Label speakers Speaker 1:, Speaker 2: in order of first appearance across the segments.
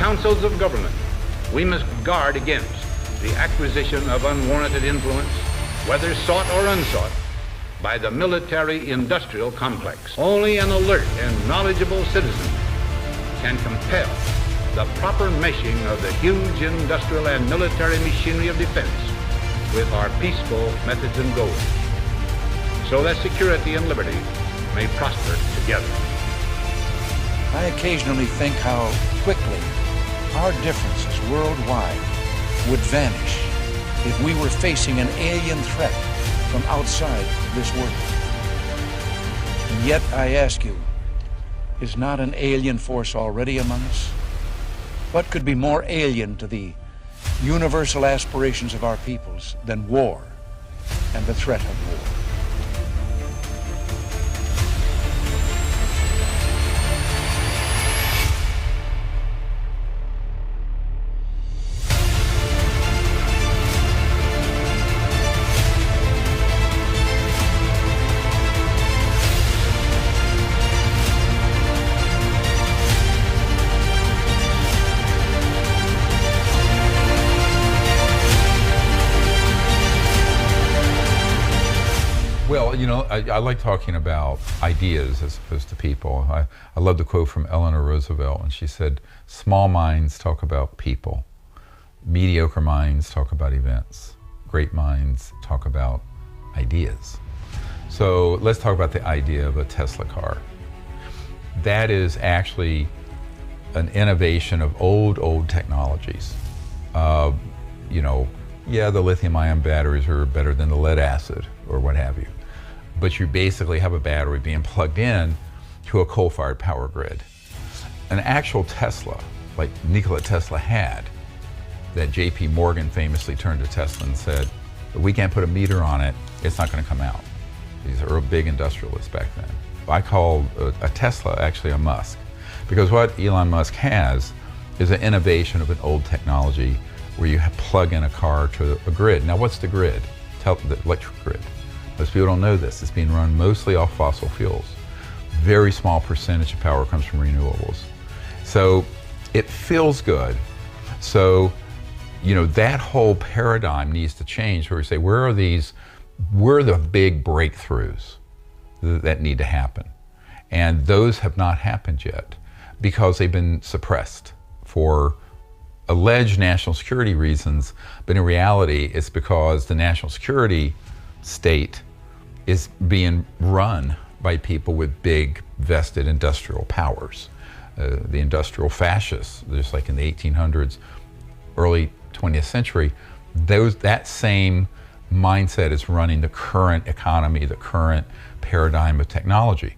Speaker 1: councils of government, we must guard against the acquisition of unwarranted influence, whether sought or unsought, by the military-industrial complex. Only an alert and knowledgeable citizen can compel the proper meshing of the huge industrial and military machinery of defense with our peaceful methods and goals, so that security and liberty may prosper together.
Speaker 2: I occasionally think how quickly our differences worldwide would vanish if we were facing an alien threat from outside this world. And yet I ask you, is not an alien force already among us? What could be more alien to the universal aspirations of our peoples than war and the threat of war?
Speaker 3: Well, you know, I like talking about ideas as opposed to people. I love the quote from Eleanor Roosevelt, and she said, "Small minds talk about people. Mediocre minds talk about events. Great minds talk about ideas." So let's talk about the idea of a Tesla car. That is actually an innovation of old technologies. You know, yeah, the lithium-ion batteries are better than the lead acid or what have you. But you basically have a battery being plugged in to a coal-fired power grid. An actual Tesla, like Nikola Tesla had, that J.P. Morgan famously turned to Tesla and said, if we can't put a meter on it, it's not going to come out. These are big industrialists back then. I call a Tesla actually a Musk, because what Elon Musk has is an innovation of an old technology where you plug in a car to a grid. Now what's the grid? The electric grid. Most people don't know this. It's being run mostly off fossil fuels. Very small percentage of power comes from renewables. So it feels good. So, you know, that whole paradigm needs to change where we say, where are the big breakthroughs that need to happen? And those have not happened yet because they've been suppressed for alleged national security reasons, but in reality, it's because the national security state is being run by people with big vested industrial powers. The industrial fascists, just like in the 1800s, early 20th century, that same mindset is running the current economy, the current paradigm of technology.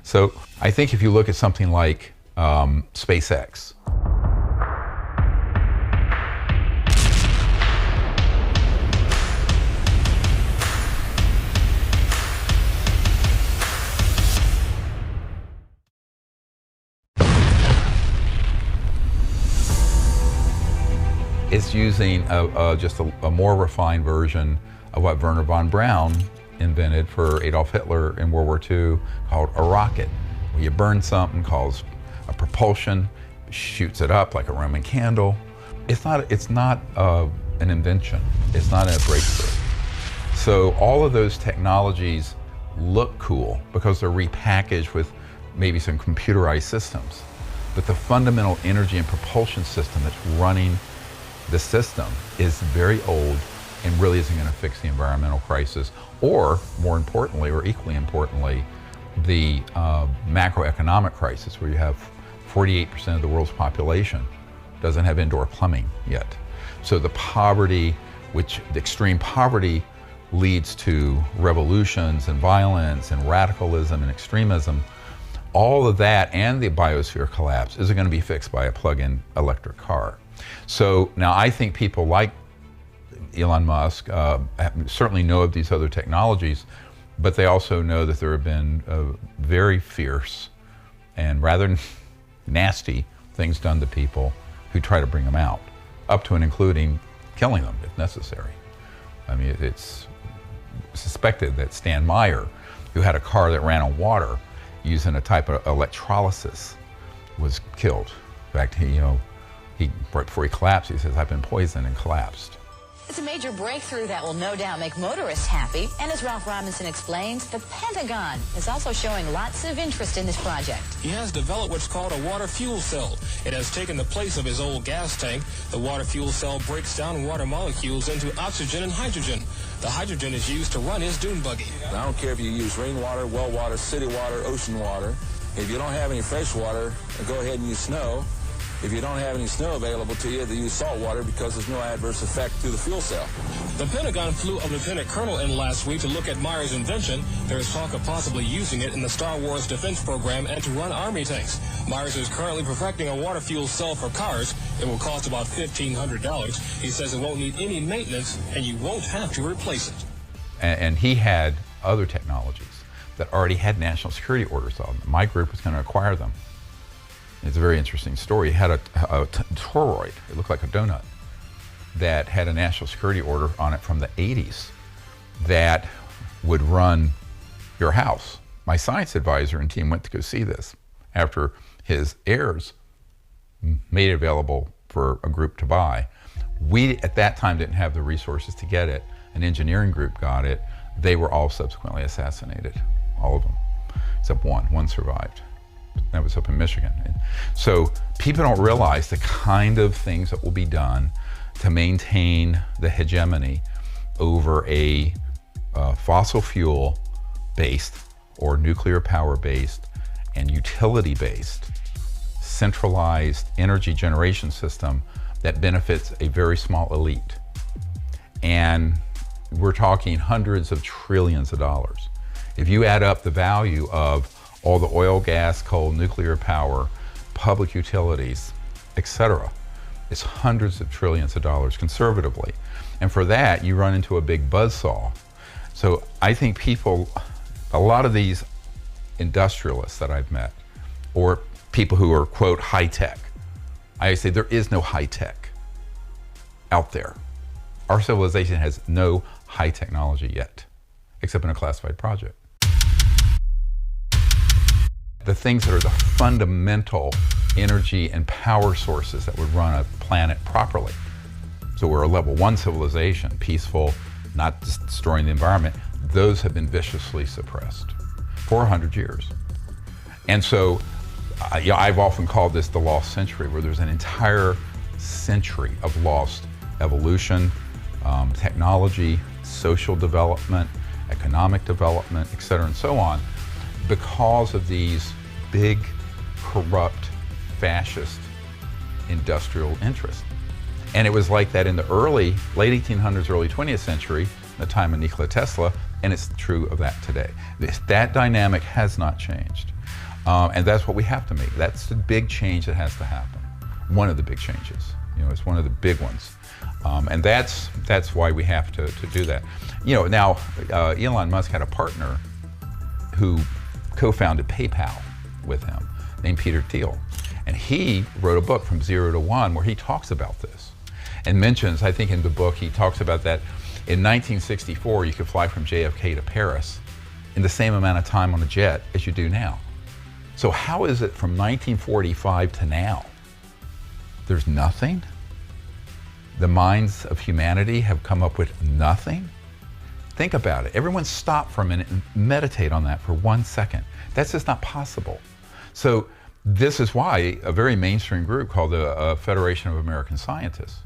Speaker 3: So I think if you look at something like SpaceX, it's using just a more refined version of what Wernher von Braun invented for Adolf Hitler in World War II, called a rocket. Where you burn something, causes a propulsion, shoots it up like a Roman candle. It's not an invention. It's not a breakthrough. So all of those technologies look cool because they're repackaged with maybe some computerized systems. But the fundamental energy and propulsion system that's running the system is very old and really isn't going to fix the environmental crisis, or more importantly, or equally importantly, the macroeconomic crisis, where you have 48% of the world's population doesn't have indoor plumbing yet. So the poverty, the extreme poverty leads to revolutions and violence and radicalism and extremism. All of that and the biosphere collapse isn't going to be fixed by a plug-in electric car. So now I think people like Elon Musk certainly know of these other technologies, but they also know that there have been very fierce and rather nasty things done to people who try to bring them out, up to and including killing them if necessary. I mean, it's suspected that Stan Meyer, who had a car that ran on water using a type of electrolysis, was killed. In fact, right before he collapsed, he says, "I've been poisoned," and collapsed.
Speaker 4: It's a major breakthrough that will no doubt make motorists happy. And as Ralph Robinson explains, the Pentagon is also showing lots of interest in this project.
Speaker 5: He has developed what's called a water fuel cell. It has taken the place of his old gas tank. The water fuel cell breaks down water molecules into oxygen and hydrogen. The hydrogen is used to run his dune buggy.
Speaker 6: I don't care if you use rainwater, well water, city water, ocean water. If you don't have any fresh water, go ahead and use snow. If you don't have any snow available to you, they use salt water because there's no adverse effect to the fuel cell.
Speaker 5: The Pentagon flew a lieutenant colonel in last week to look at Meyer's invention. There is talk of possibly using it in the Star Wars defense program and to run Army tanks. Myers is currently perfecting a water fuel cell for cars. It will cost about $1,500. He says it won't need any maintenance, and you won't have to replace it.
Speaker 3: And he had other technologies that already had national security orders on them. My group was going to acquire them. It's a very interesting story. He had a toroid, it looked like a donut, that had a national security order on it from the 80s that would run your house. My science advisor and team went to go see this after his heirs made it available for a group to buy. We, at that time, didn't have the resources to get it. An engineering group got it. They were all subsequently assassinated, all of them, except one. One survived. That was up in Michigan. So people don't realize the kind of things that will be done to maintain the hegemony over a fossil fuel based or nuclear power based and utility based centralized energy generation system that benefits a very small elite. And we're talking hundreds of trillions of dollars. If you add up the value of all the oil, gas, coal, nuclear power, public utilities, etc. It's hundreds of trillions of dollars conservatively. And for that, you run into a big buzzsaw. So I think people, a lot of these industrialists that I've met, or people who are, quote, high tech, I say there is no high tech out there. Our civilization has no high technology yet, except in a classified project. The things that are the fundamental energy and power sources that would run a planet properly. So we're a level 1 civilization, peaceful, not destroying the environment. Those have been viciously suppressed for 100 years. And so I've often called this the lost century, where there's an entire century of lost evolution, technology, social development, economic development, et cetera, and so on, because of these big, corrupt, fascist industrial interests. And it was like that in the late 1800s, early 20th century, the time of Nikola Tesla, and it's true of that today. That dynamic has not changed. And that's what we have to make. That's the big change that has to happen. One of the big changes. It's one of the big ones. And that's why we have to do that. Now, Elon Musk had a partner who co-founded PayPal with him, named Peter Thiel. And he wrote a book, From Zero to One, where he talks about this and mentions, I think in the book, he talks about that in 1964, you could fly from JFK to Paris in the same amount of time on a jet as you do now. So how is it from 1945 to now? There's nothing? The minds of humanity have come up with nothing? Think about it. Everyone stop for a minute and meditate on that for 1 second. That's just not possible. So this is why a very mainstream group called the Federation of American Scientists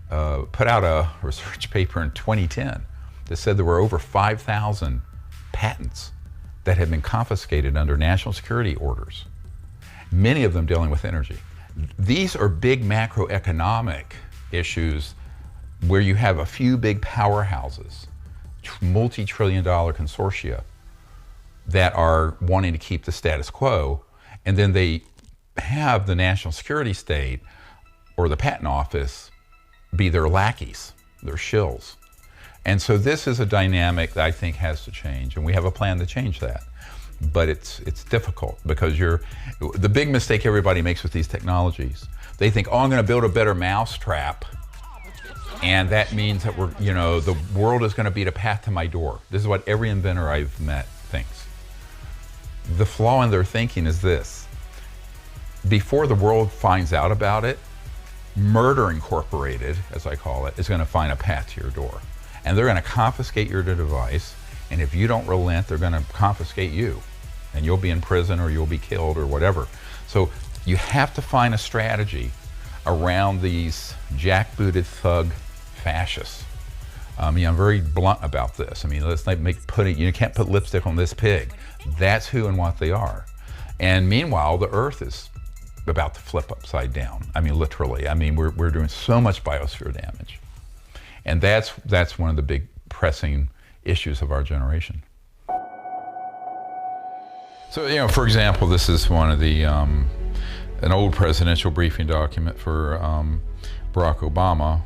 Speaker 3: put out a research paper in 2010 that said there were over 5,000 patents that had been confiscated under national security orders, many of them dealing with energy. These are big macroeconomic issues where you have a few big powerhouses, multi-trillion-dollar consortia that are wanting to keep the status quo, and then they have the national security state or the patent office be their lackeys, their shills. And so this is a dynamic that I think has to change, and we have a plan to change that. But it's difficult because the big mistake everybody makes with these technologies, they think, oh, I'm going to build a better mousetrap, and that means that the world is going to be the path to my door. This is what every inventor I've met thinks. The flaw in their thinking is this: before the world finds out about it, Murder Incorporated, as I call it, is going to find a path to your door. And they're going to confiscate your device, and if you don't relent, they're going to confiscate you. And you'll be in prison or you'll be killed or whatever. So you have to find a strategy around these jackbooted thug fascists. I'm very blunt about this. I mean, let's not you can't put lipstick on this pig. That's who and what they are. And meanwhile, the earth is about to flip upside down. I mean, literally. I mean, we're doing so much biosphere damage. And that's one of the big pressing issues of our generation. So, for example, this is one of the, an old presidential briefing document for Barack Obama.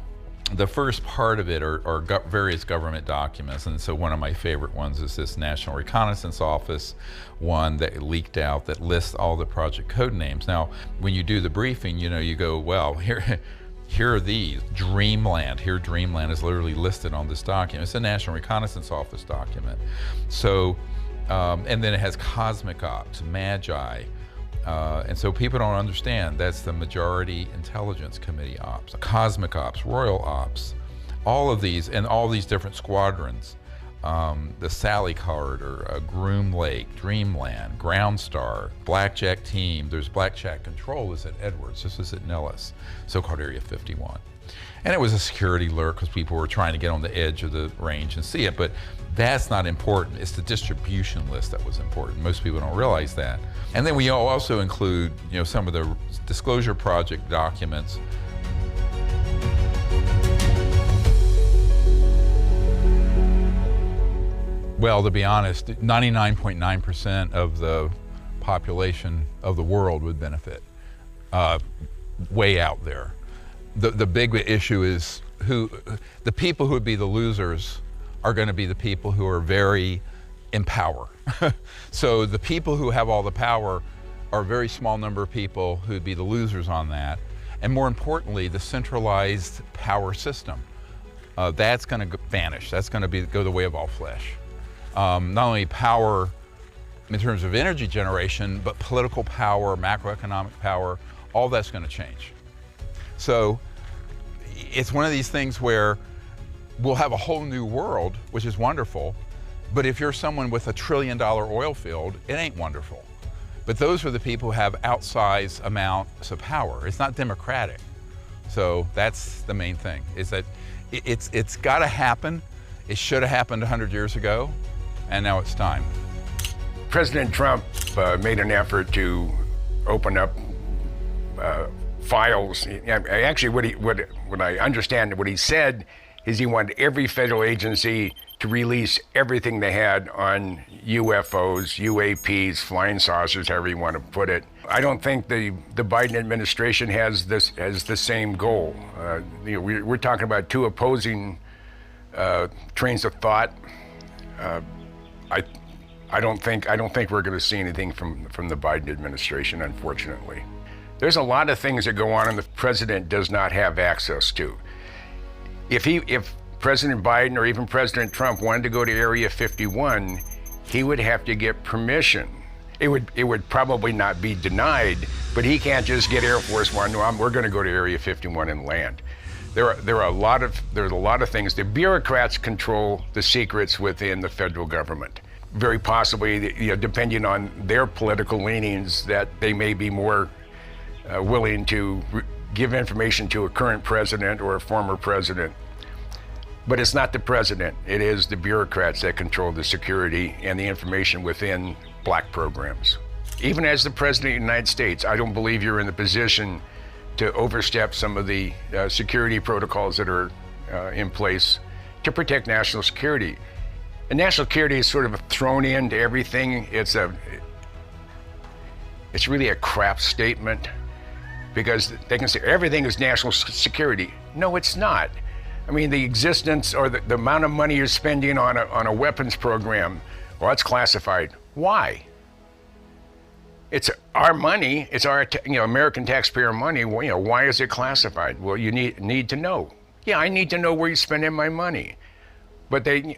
Speaker 3: The first part of it are various government documents, and so one of my favorite ones is this National Reconnaissance Office one that leaked out that lists all the project code names. Now, when you do the briefing, you go, well, here are these. Dreamland. Here, Dreamland is literally listed on this document. It's a National Reconnaissance Office document. So, and then it has Cosmic Ops, Magi. And so people don't understand that's the Majority Intelligence Committee Ops, Cosmic Ops, Royal Ops, all of these, and all these different squadrons. The Sally Corridor, Groom Lake, Dreamland, Ground Star, Blackjack Team. There's Blackjack Control is at Edwards. This is at Nellis, so-called Area 51. And it was a security lurk because people were trying to get on the edge of the range and see it, but that's not important. It's the distribution list that was important. Most people don't realize that. And then we also include, some of the disclosure project documents. Well, to be honest, 99.9% of the population of the world would benefit, way out there. The big issue is the people who would be the losers are going to be the people who are very in power. So the people who have all the power are a very small number of people who'd be the losers on that. And more importantly, the centralized power system, that's going to vanish. That's going to go the way of all flesh. Not only power in terms of energy generation, but political power, macroeconomic power, all that's going to change. So it's one of these things where we'll have a whole new world, which is wonderful, but if you're someone with $1 trillion oil field, it ain't wonderful. But those are the people who have outsized amounts of power. It's not democratic. So that's the main thing, is that it's got to happen. It should have happened 100 years ago, and now it's time.
Speaker 7: President Trump made an effort to open up files. Actually, what I understand, what he said is he wanted every federal agency to release everything they had on UFOs, UAPs, flying saucers, however you want to put it. I don't think the Biden administration has the same goal. We're talking about two opposing trains of thought. I don't think we're going to see anything from the Biden administration, unfortunately. There's a lot of things that go on and the president does not have access to. If President Biden or even President Trump wanted to go to Area 51, he would have to get permission. It would probably not be denied, but he can't just get Air Force One. No, we're going to go to Area 51 and land. There's a lot of things. The bureaucrats control the secrets within the federal government. Very possibly, depending on their political leanings, that they may be more willing to give information to a current president or a former president. But it's not the president. It is the bureaucrats that control the security and the information within black programs. Even as the president of the United States, I don't believe you're in the position to overstep some of the security protocols that are in place to protect national security. And national security is sort of thrown into everything. It's really a crap statement, because they can say everything is national security. No, it's not. I mean, the existence or the amount of money you're spending on a weapons program, well, that's classified. Why? It's our money. It's our American taxpayer money. Well, why is it classified? Well, you need to know. Yeah, I need to know where you're spending my money, but they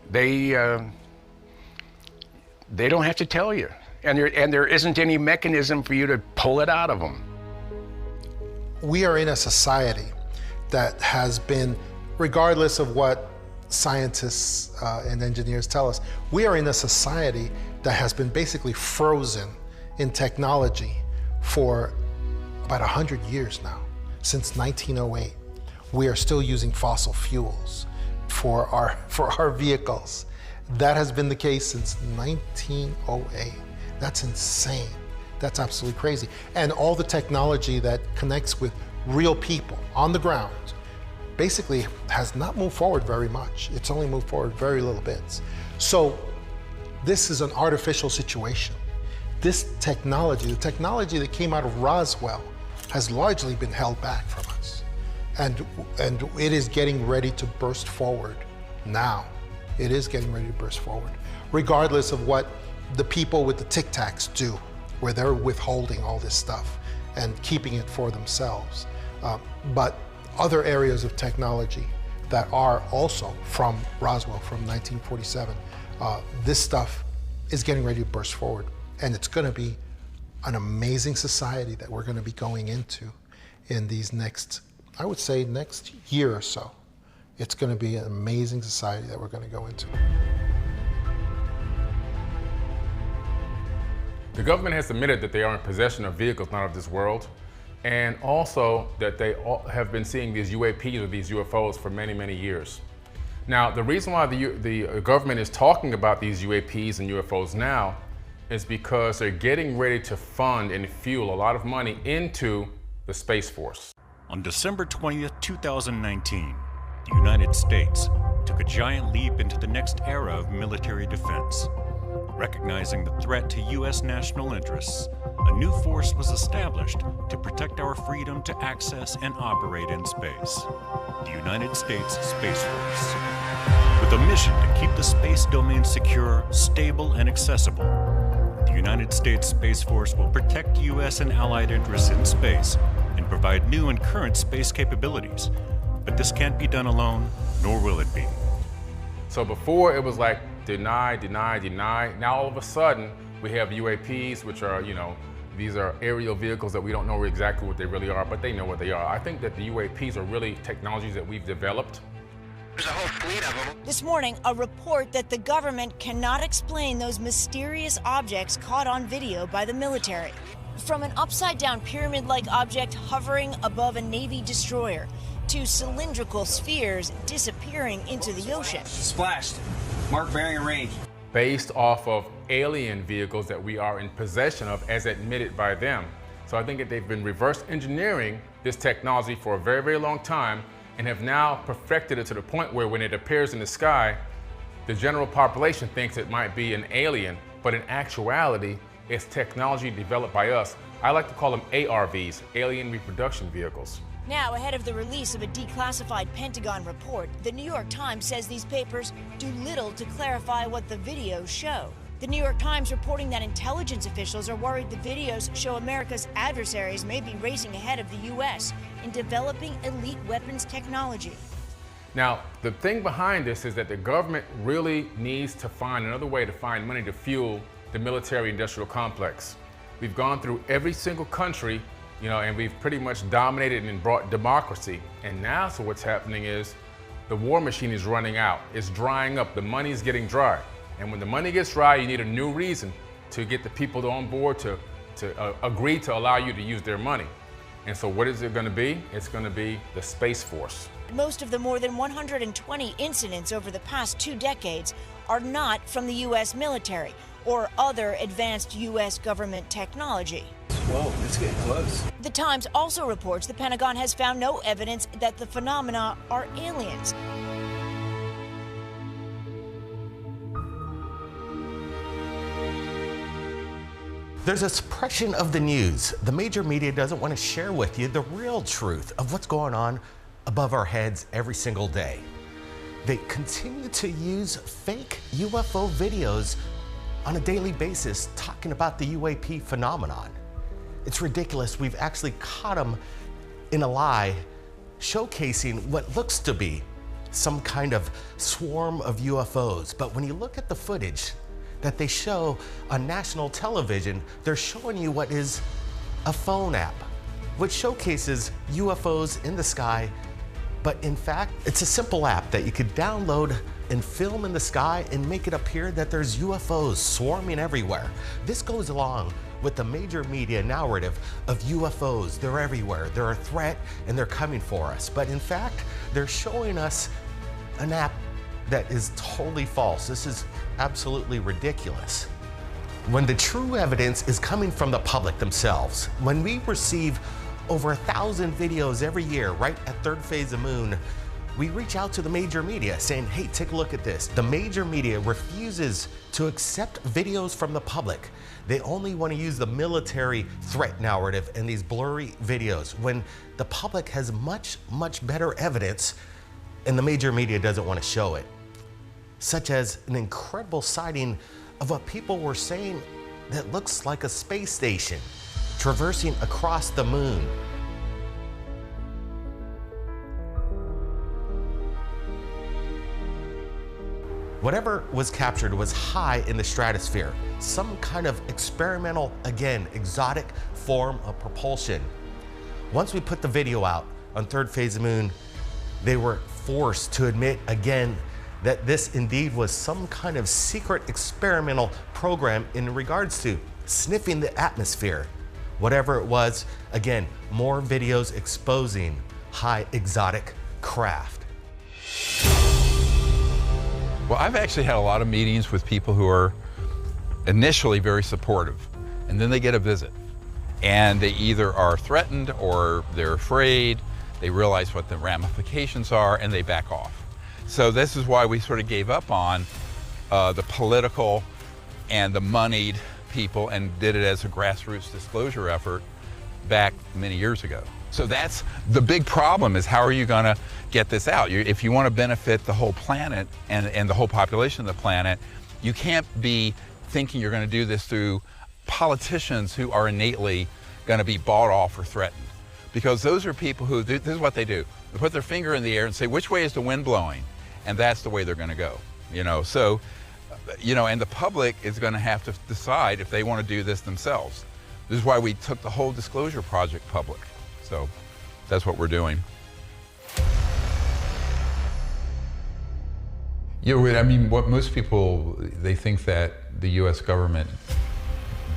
Speaker 7: don't have to tell you, and there isn't any mechanism for you to pull it out of them.
Speaker 8: We are in a society that has been, regardless of what scientists and engineers tell us, we are in a society that has been basically frozen in technology for about 100 years now. Since 1908, we are still using fossil fuels for our vehicles. That has been the case since 1908. That's insane. That's absolutely crazy. And all the technology that connects with real people on the ground basically has not moved forward very much. It's only moved forward very little bits. So this is an artificial situation. This technology, the technology that came out of Roswell, has largely been held back from us. And it is getting ready to burst forward now. It is getting ready to burst forward, regardless of what the people with the Tic Tacs do, where they're withholding all this stuff and keeping it for themselves. But other areas of technology that are also from Roswell, from 1947, this stuff is getting ready to burst forward. And it's gonna be an amazing society that we're gonna be going into in these next, I would say next year or so. It's gonna be an amazing society that we're gonna go into.
Speaker 9: The government has admitted that they are in possession of vehicles not of this world, and also that they have been seeing these UAPs or these UFOs for many, many years. Now, the reason why the government is talking about these UAPs and UFOs now is because they're getting ready to fund and fuel a lot of money into the Space Force.
Speaker 10: On December 20th, 2019, the United States took a giant leap into the next era of military defense. Recognizing the threat to U.S. national interests, a new force was established to protect our freedom to access and operate in space, the United States Space Force. With a mission to keep the space domain secure, stable, and accessible, the United States Space Force will protect U.S. and allied interests in space and provide new and current space capabilities. But this can't be done alone, nor will it be.
Speaker 9: So before it was like deny, deny, deny. Now all of a sudden we have UAPs, which are, these are aerial vehicles that we don't know exactly what they really are, but they know what they are. I think that the UAPs are really technologies that we've developed.
Speaker 11: There's a whole fleet of them.
Speaker 12: This morning, a report that the government cannot explain those mysterious objects caught on video by the military. From an upside-down pyramid-like object hovering above a Navy destroyer to cylindrical spheres disappearing into the ocean.
Speaker 11: Splashed. Mark bearing and range.
Speaker 9: Based off of alien vehicles that we are in possession of as admitted by them. So I think that they've been reverse engineering this technology for a very, very long time and have now perfected it to the point where when it appears in the sky, the general population thinks it might be an alien, but in actuality, it's technology developed by us. I like to call them ARVs, alien reproduction vehicles.
Speaker 12: Now, ahead of the release of a declassified Pentagon report, the New York Times says these papers do little to clarify what the videos show. The New York Times reporting that intelligence officials are worried the videos show America's adversaries may be racing ahead of the U.S. in developing elite weapons technology.
Speaker 9: Now, the thing behind this is that the government really needs to find another way to find money to fuel the military-industrial complex. We've gone through every single country, and we've pretty much dominated and brought democracy. And now, so what's happening is the war machine is running out. It's drying up. The money's getting dry. And when the money gets dry, you need a new reason to get the people on board to agree to allow you to use their money. And so what is it going to be? It's going to be the Space Force.
Speaker 12: Most of the more than 120 incidents over the past 2 decades are not from the U.S. military or other advanced U.S. government technology.
Speaker 11: Whoa, it's getting close.
Speaker 12: The Times also reports the Pentagon has found no evidence that the phenomena are aliens.
Speaker 13: There's a suppression of the news. The major media doesn't want to share with you the real truth of what's going on above our heads every single day. They continue to use fake UFO videos on a daily basis talking about the UAP phenomenon. It's ridiculous. We've actually caught them in a lie, showcasing what looks to be some kind of swarm of UFOs. But when you look at the footage that they show on national television, they're showing you what is a phone app, which showcases UFOs in the sky But in fact, it's a simple app that you could download and film in the sky and make it appear that there's UFOs swarming everywhere. This goes along with the major media narrative of UFOs. They're everywhere, they're a threat, and they're coming for us. But in fact, they're showing us an app that is totally false. This is absolutely ridiculous. When the true evidence is coming from the public themselves, when we receive over 1,000 videos every year right at third phase of moon, we reach out to the major media saying, hey, take a look at this. The major media refuses to accept videos from the public. They only want to use the military threat narrative and these blurry videos when the public has much, much better evidence and the major media doesn't want to show it. Such as an incredible sighting of what people were saying that looks like a space station traversing across the moon. Whatever was captured was high in the stratosphere, some kind of experimental, again, exotic form of propulsion. Once we put the video out on third phase of moon, they were forced to admit again that this indeed was some kind of secret experimental program in regards to sniffing the atmosphere. Whatever it was, again, more videos exposing high exotic craft.
Speaker 3: Well, I've actually had a lot of meetings with people who are initially very supportive, and then they get a visit. And they either are threatened or they're afraid, they realize what the ramifications are, and they back off. So this is why we sort of gave up on the political and the moneyed people and did it as a grassroots disclosure effort back many years ago. So that's the big problem, is how are you going to get this out? If you want to benefit the whole planet and the whole population of the planet, you can't be thinking you're going to do this through politicians who are innately going to be bought off or threatened. Because those are people who, this is what they do. They put their finger in the air and say, which way is the wind blowing? And that's the way they're going to go. So, and the public is going to have to decide if they want to do this themselves. This is why we took the whole disclosure project public. So that's what we're doing. What most people, they think that the US government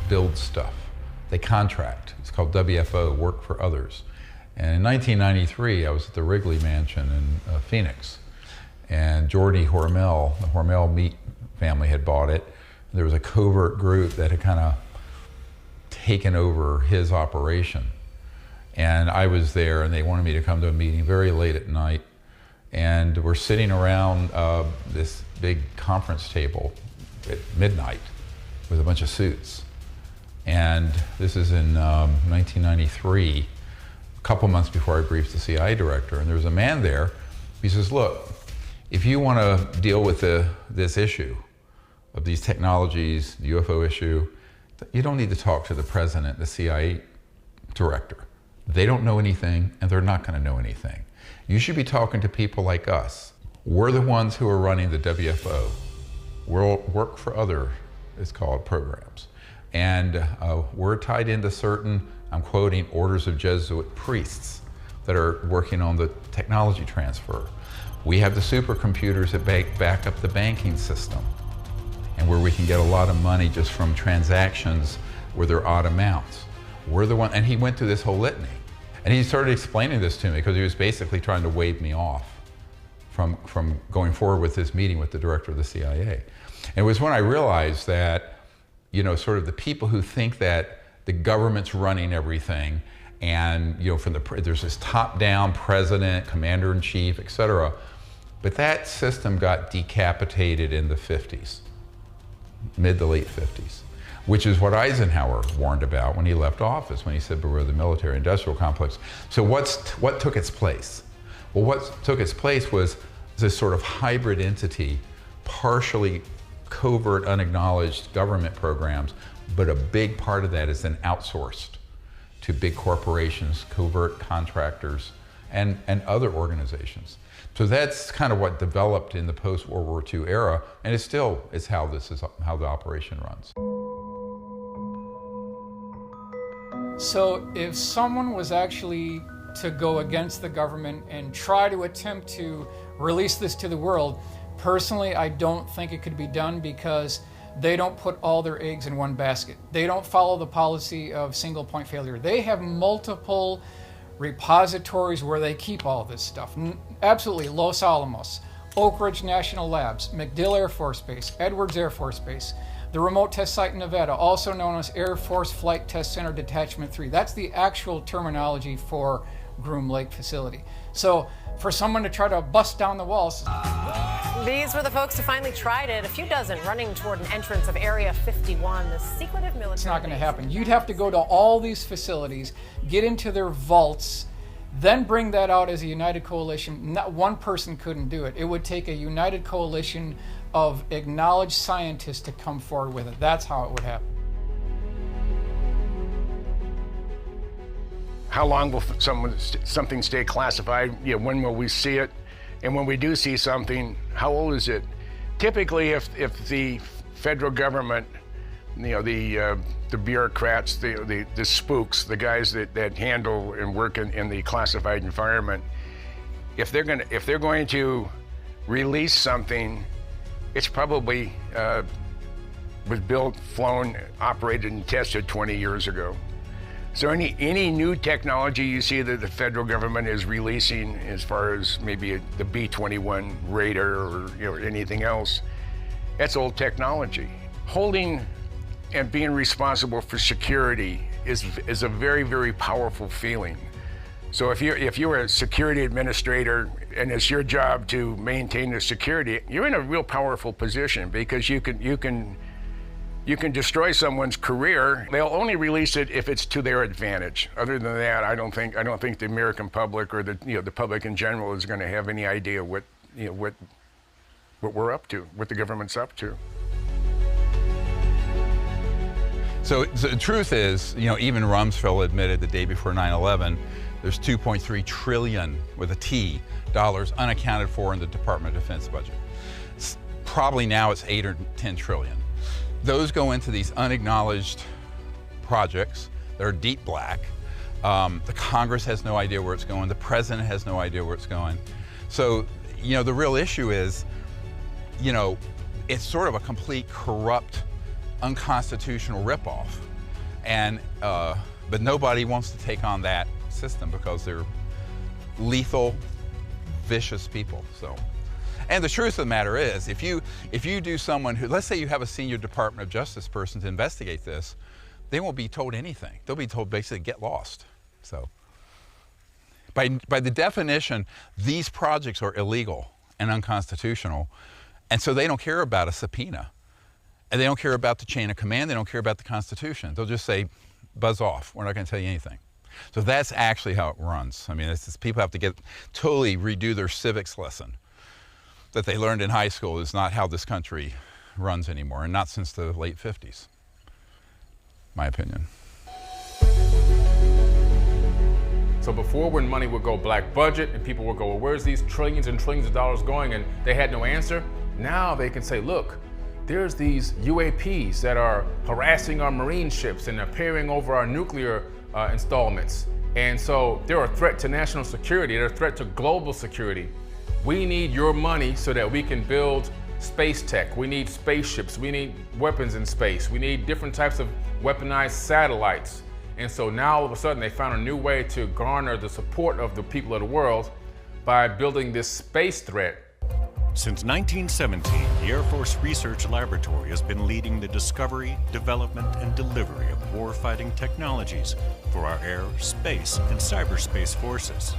Speaker 3: builds stuff. They contract. It's called WFO, work for others. And in 1993, I was at the Wrigley Mansion in Phoenix. And Jordy Hormel, the Hormel meat family, had bought it. There was a covert group that had kind of taken over his operation. And I was there, and they wanted me to come to a meeting very late at night. And we're sitting around this big conference table at midnight with a bunch of suits. And this is in 1993, a couple months before I briefed the CIA director. And there was a man there. He says, look, if you want to deal with this issue of these technologies, the UFO issue, you don't need to talk to the president, the CIA director. They don't know anything, and they're not going to know anything. You should be talking to people like us. We're the ones who are running the WFO. We'll work for other, it's called, programs. And we're tied into certain, I'm quoting, orders of Jesuit priests that are working on the technology transfer. We have the supercomputers that back up the banking system, and where we can get a lot of money just from transactions where they're odd amounts. We're the one, and he went through this whole litany. And he started explaining this to me because he was basically trying to wave me off from going forward with this meeting with the director of the CIA. And it was when I realized that, sort of the people who think that the government's running everything, and there's this top-down president, commander-in-chief, et cetera, but that system got decapitated in the 50s, mid to late 50s. Which is what Eisenhower warned about when he left office, when he said, beware the military-industrial complex. So what took its place? Well, what took its place was this sort of hybrid entity, partially covert, unacknowledged government programs, but a big part of that is then outsourced to big corporations, covert contractors, and other organizations. So that's kind of what developed in the post-World War II era, and it's how the operation runs.
Speaker 14: So if someone was actually to go against the government and try to attempt to release this to the world. Personally, I don't think it could be done because they don't put all their eggs in one basket. They don't follow the policy of single point failure. They have multiple repositories where they keep all this stuff. Absolutely, Los Alamos, Oak Ridge National Labs, MacDill Air Force Base, Edwards Air Force Base, the remote test site in Nevada, also known as Air Force Flight Test Center Detachment 3. That's the actual terminology for Groom Lake facility. So for someone to try to bust down the walls.
Speaker 15: These were the folks who finally tried it, a few dozen running toward an entrance of Area 51, the secretive military.
Speaker 14: It's not going to happen. You'd have to go to all these facilities, get into their vaults, then bring that out as a united coalition. Not one person couldn't do it. It would take a united coalition of acknowledged scientists to come forward with it. That's how it would happen.
Speaker 7: How long will something stay classified? You know, when will we see it? And when we do see something, how old is it? Typically, if the federal government, you know, the bureaucrats, the spooks, the guys that handle and work in the classified environment, if they're going to release something, it's probably was built, flown, operated, and tested 20 years ago. So any new technology you see that the federal government is releasing, as far as maybe the B-21 radar or anything else, that's old technology. Holding and being responsible for security is a very, very powerful feeling. So if you're a security administrator and it's your job to maintain the security, you're in a real powerful position because you can destroy someone's career. They'll only release it if it's to their advantage. Other than that, I don't think the American public or the public in general is going to have any idea what we're up to, what the government's up to.
Speaker 3: So the truth is, even Rumsfeld admitted the day before 9/11, there's 2.3 trillion with a T dollars unaccounted for in the Department of Defense budget. Probably now it's 8 or 10 trillion. Those go into these unacknowledged projects that are deep black. The Congress has no idea where it's going. The president has no idea where it's going. So, the real issue is, it's sort of a complete corrupt, unconstitutional ripoff. And, but nobody wants to take on that system because they're lethal, vicious people, so. And the truth of the matter is, if you do someone who, let's say you have a senior Department of Justice person to investigate this, they won't be told anything. They'll be told basically get lost. So by the definition, these projects are illegal and unconstitutional, and so they don't care about a subpoena, and they don't care about the chain of command, they don't care about the Constitution. They'll just say, buzz off, we're not going to tell you anything. So that's actually how it runs. I mean, it's just, people have to totally redo their civics lesson that they learned in high school. Is not how this country runs anymore, and not since the late 50s, my opinion.
Speaker 9: So before, when money would go black budget and people would go, well, where's these trillions and trillions of dollars going? And they had no answer. Now they can say, look, there's these UAPs that are harassing our Marine ships and appearing over our nuclear installments. And so they're a threat to national security. They're a threat to global security. We need your money so that we can build space tech. We need spaceships. We need weapons in space. We need different types of weaponized satellites. And so now all of a sudden they found a new way to garner the support of the people of the world by building this space threat.
Speaker 10: Since 1917, the Air Force Research Laboratory has been leading the discovery, development, and delivery of warfighting technologies for our air, space, and cyberspace forces.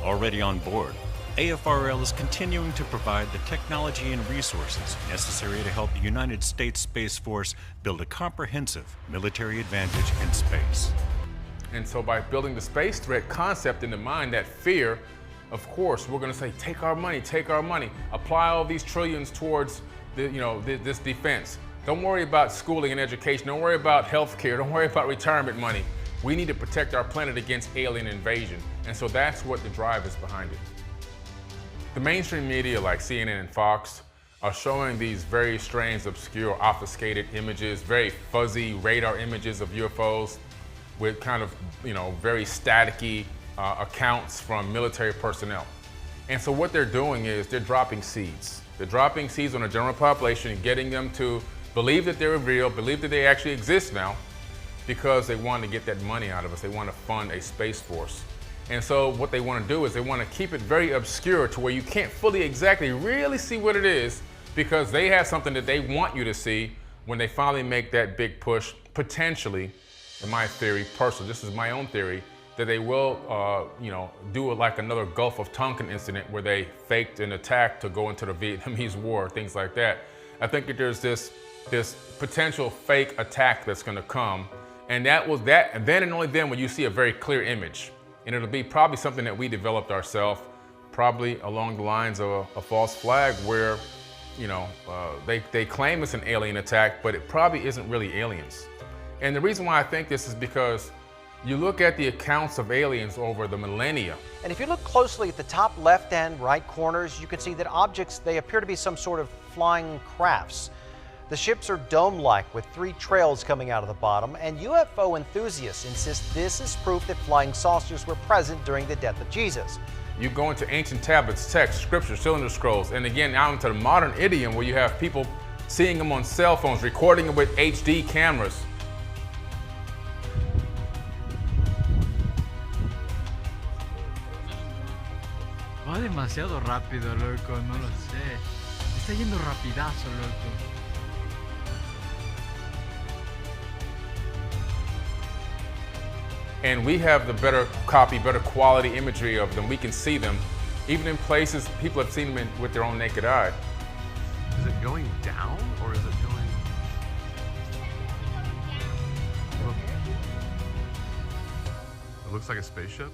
Speaker 10: Already on board, AFRL is continuing to provide the technology and resources necessary to help the United States Space Force build a comprehensive military advantage in space.
Speaker 9: And so by building the space threat concept into mind, that fear, of course, we're going to say, take our money, apply all these trillions towards this defense. Don't worry about schooling and education. Don't worry about health care. Don't worry about retirement money. We need to protect our planet against alien invasion. And so that's what the drive is behind it. The mainstream media like CNN and Fox are showing these very strange, obscure, obfuscated images, very fuzzy radar images of UFOs with kind of, very staticky accounts from military personnel. And so what they're doing is they're dropping seeds. They're dropping seeds on the general population and getting them to believe that they're real, believe that they actually exist now, because they want to get that money out of us. They want to fund a space force. And so what they want to do is they want to keep it very obscure to where you can't fully exactly really see what it is, because they have something that they want you to see when they finally make that big push, potentially, in my theory, personally, this is my own theory, that they will, do like another Gulf of Tonkin incident where they faked an attack to go into the Vietnamese War, things like that. I think that there's this potential fake attack that's going to come, and and then and only then will you see a very clear image, and it'll be probably something that we developed ourselves, probably along the lines of a false flag where, they claim it's an alien attack, but it probably isn't really aliens. And the reason why I think this is because you look at the accounts of aliens over the millennia.
Speaker 16: And if you look closely at the top left and right corners, you can see that objects, they appear to be some sort of flying crafts. The ships are dome-like with 3 trails coming out of the bottom, and UFO enthusiasts insist this is proof that flying saucers were present during the death of Jesus.
Speaker 9: You go into ancient tablets, texts, scriptures, cylinder scrolls, and again out into the modern idiom where you have people seeing them on cell phones, recording them with HD cameras.
Speaker 17: Va demasiado rápido, loco, no lo sé. Está yendo rapidazo, loco.
Speaker 9: And we have the better copy, better quality imagery of them. We can see them, even in places people have seen them with their own naked eye.
Speaker 18: Is it going down, or is it going... It looks like a spaceship.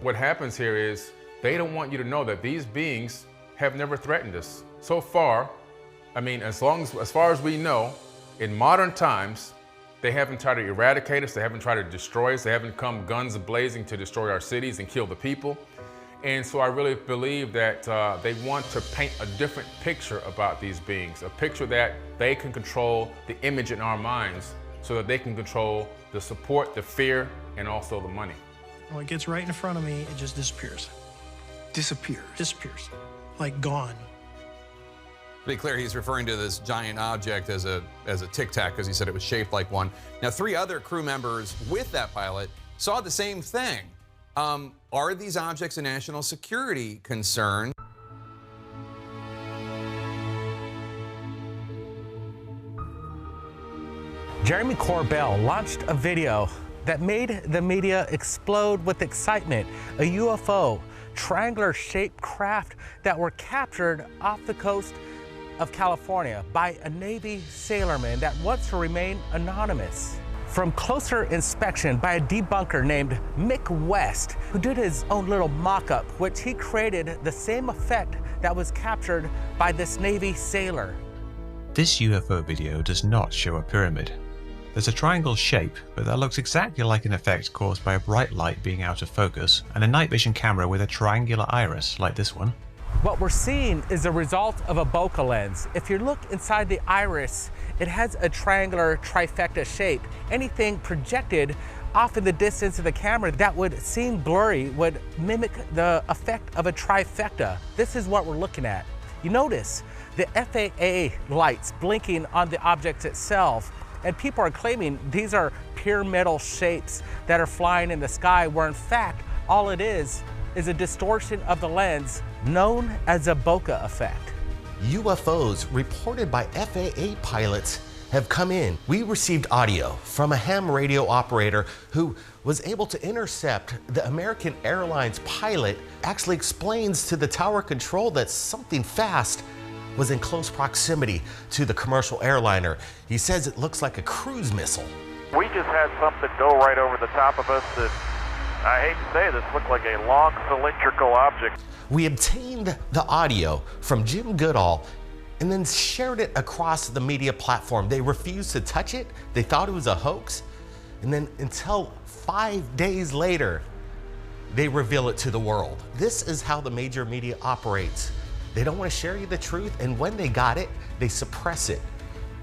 Speaker 9: What happens here is they don't want you to know that these beings have never threatened us. So far, as far as we know, in modern times, they haven't tried to eradicate us, they haven't tried to destroy us, they haven't come guns blazing to destroy our cities and kill the people. And so I really believe that they want to paint a different picture about these beings, a picture that they can control the image in our minds so that they can control the support, the fear, and also the money.
Speaker 19: When it gets right in front of me, it just disappears. Disappears. Like gone.
Speaker 20: To be clear, he's referring to this giant object as a Tic Tac, because he said it was shaped like one. Now, 3 other crew members with that pilot saw the same thing. Are these objects a national security concern?
Speaker 13: Jeremy Corbell launched a video that made the media explode with excitement. A UFO, triangular-shaped craft that were captured off the coast of California by a Navy sailorman that wants to remain anonymous. From closer inspection by a debunker named Mick West, who did his own little mock-up, which he created the same effect that was captured by this Navy sailor.
Speaker 21: This UFO video does not show a pyramid. There's a triangle shape, but that looks exactly like an effect caused by a bright light being out of focus and a night vision camera with a triangular iris like this one.
Speaker 13: What we're seeing is a result of a bokeh lens. If you look inside the iris, it has a triangular trifecta shape. Anything projected off in the distance of the camera that would seem blurry would mimic the effect of a trifecta. This is what we're looking at. You notice the FAA lights blinking on the object itself, and people are claiming these are pyramidal shapes that are flying in the sky, where in fact all it is a distortion of the lens known as a bokeh effect. UFOs reported by FAA pilots have come in. We received audio from a ham radio operator who was able to intercept the American Airlines pilot. Actually explains to the tower control that something fast was in close proximity to the commercial airliner. He says it looks like a cruise missile.
Speaker 22: We just had something go right over the top of us that, I hate to say this, looked like a long cylindrical object.
Speaker 13: We obtained the audio from Jim Goodall and then shared it across the media platform. They refused to touch it. They thought it was a hoax. And then until 5 days later, they reveal it to the world. This is how the major media operates. They don't want to share you the truth, and when they got it, they suppress it.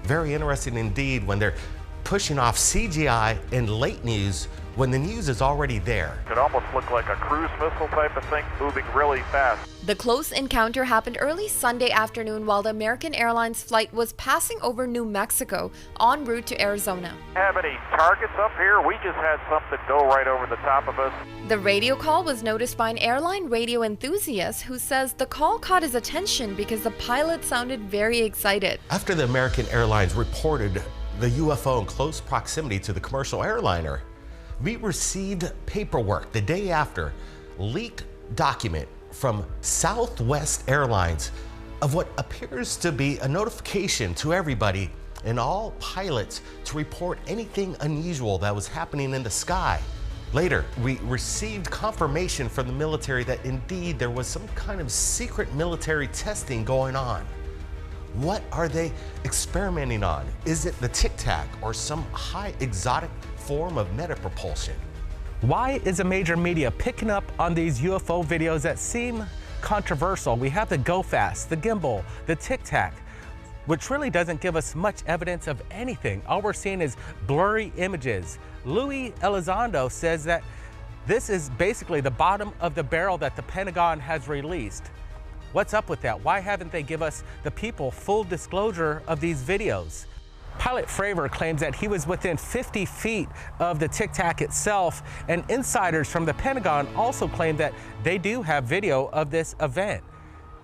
Speaker 13: Very interesting indeed when they're pushing off CGI and late news when the news is already there.
Speaker 22: Could almost look like a cruise missile type of thing moving really fast.
Speaker 1: The close encounter happened early Sunday afternoon while the American Airlines flight was passing over New Mexico en route to Arizona.
Speaker 22: Have any targets up here? We just had something go right over the top of us.
Speaker 1: The radio call was noticed by an airline radio enthusiast who says the call caught his attention because the pilot sounded very excited.
Speaker 13: After the American Airlines reported the UFO in close proximity to the commercial airliner, we received paperwork the day after, leaked document from Southwest Airlines of what appears to be a notification to everybody and all pilots to report anything unusual that was happening in the sky. Later, we received confirmation from the military that indeed there was some kind of secret military testing going on. What are they experimenting on? Is it the Tic Tac or some high exotic form of meta-propulsion?
Speaker 2: Why is the major media picking up on these UFO videos that seem controversial? We have the Go Fast, the gimbal, the Tic Tac, which really doesn't give us much evidence of anything. All we're seeing is blurry images. Louis Elizondo says that this is basically the bottom of the barrel that the Pentagon has released. What's up with that? Why haven't they give us, the people, full disclosure of these videos? Pilot Fravor claims that he was within 50 feet of the Tic Tac itself, and insiders from the Pentagon also claim that they do have video of this event.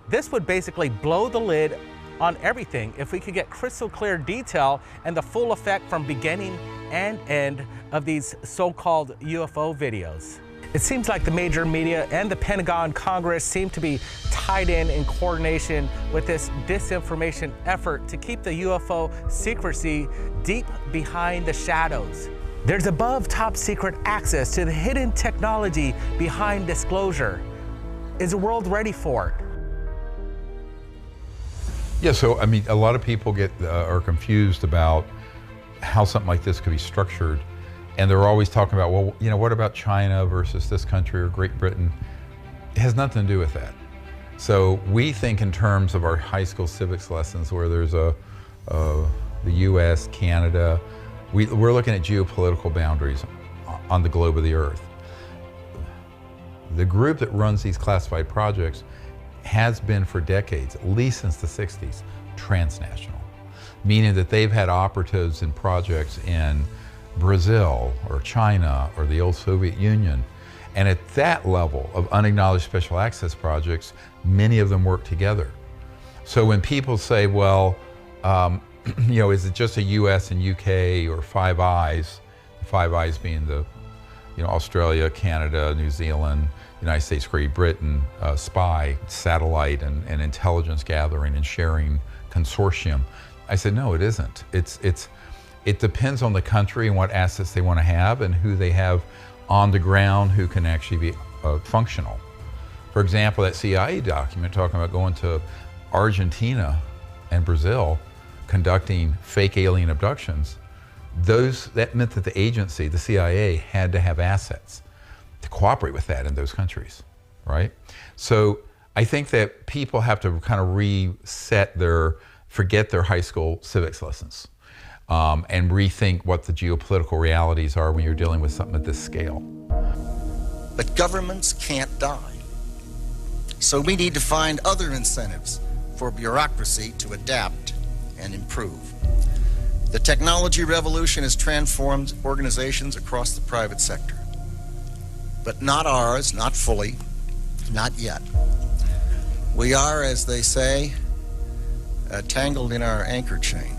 Speaker 2: This would basically blow the lid on everything if we could get crystal clear detail and the full effect from beginning and end of these so-called UFO videos. It seems like the major media and the Pentagon Congress seem to be tied in coordination with this disinformation effort to keep the UFO secrecy deep behind the shadows. There's above top secret access to the hidden technology behind disclosure. Is the world ready for it?
Speaker 3: Yeah, so I mean, a lot of people are confused about how something like this could be structured. And they're always talking about, well, you know, what about China versus this country or Great Britain? It has nothing to do with that. So we think in terms of our high school civics lessons where there's the US, Canada, we're looking at geopolitical boundaries on the globe of the earth. The group that runs these classified projects has been for decades, at least since the 60s, transnational, meaning that they've had operatives in projects in Brazil or China or the old Soviet Union. And at that level of unacknowledged special access projects, many of them work together. So when people say, well, you know, is it just a US and UK or Five Eyes, Five Eyes being the, you know, Australia, Canada, New Zealand, United States, Great Britain, spy, satellite and intelligence gathering and sharing consortium. I said, no, it isn't. It depends on the country and what assets they want to have and who they have on the ground who can actually be functional. For example, that CIA document talking about going to Argentina and Brazil, conducting fake alien abductions, that meant that the agency, the CIA, had to have assets to cooperate with that in those countries, right? So I think that people have to kind of forget their high school civics lessons. And rethink what the geopolitical realities are when you're dealing with something at this scale.
Speaker 23: But governments can't die. So we need to find other incentives for bureaucracy to adapt and improve. The technology revolution has transformed organizations across the private sector. But not ours, not fully, not yet. We are, as they say, tangled in our anchor chain.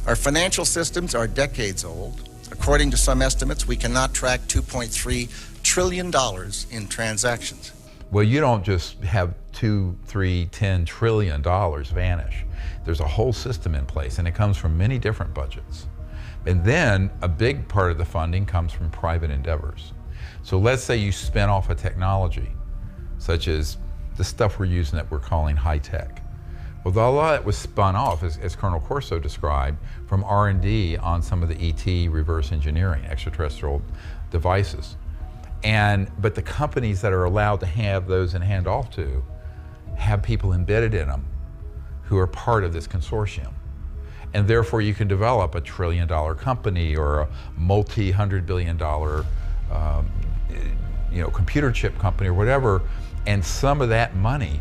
Speaker 23: Our financial systems are decades old. According to some estimates, we cannot track $2.3 trillion in transactions.
Speaker 3: Well, you don't just have $2, $3, $10 trillion vanish. There's a whole system in place, and it comes from many different budgets. And then a big part of the funding comes from private endeavors. So let's say you spin off a technology, such as the stuff we're using that we're calling high tech. Well, a lot of it was spun off, as Colonel Corso described, from R&D on some of the ET reverse engineering, extraterrestrial devices. But the companies that are allowed to have those and hand off to have people embedded in them who are part of this consortium. and therefore you can develop a $1 trillion company or a multi-$100 billion computer chip company or whatever, and some of that money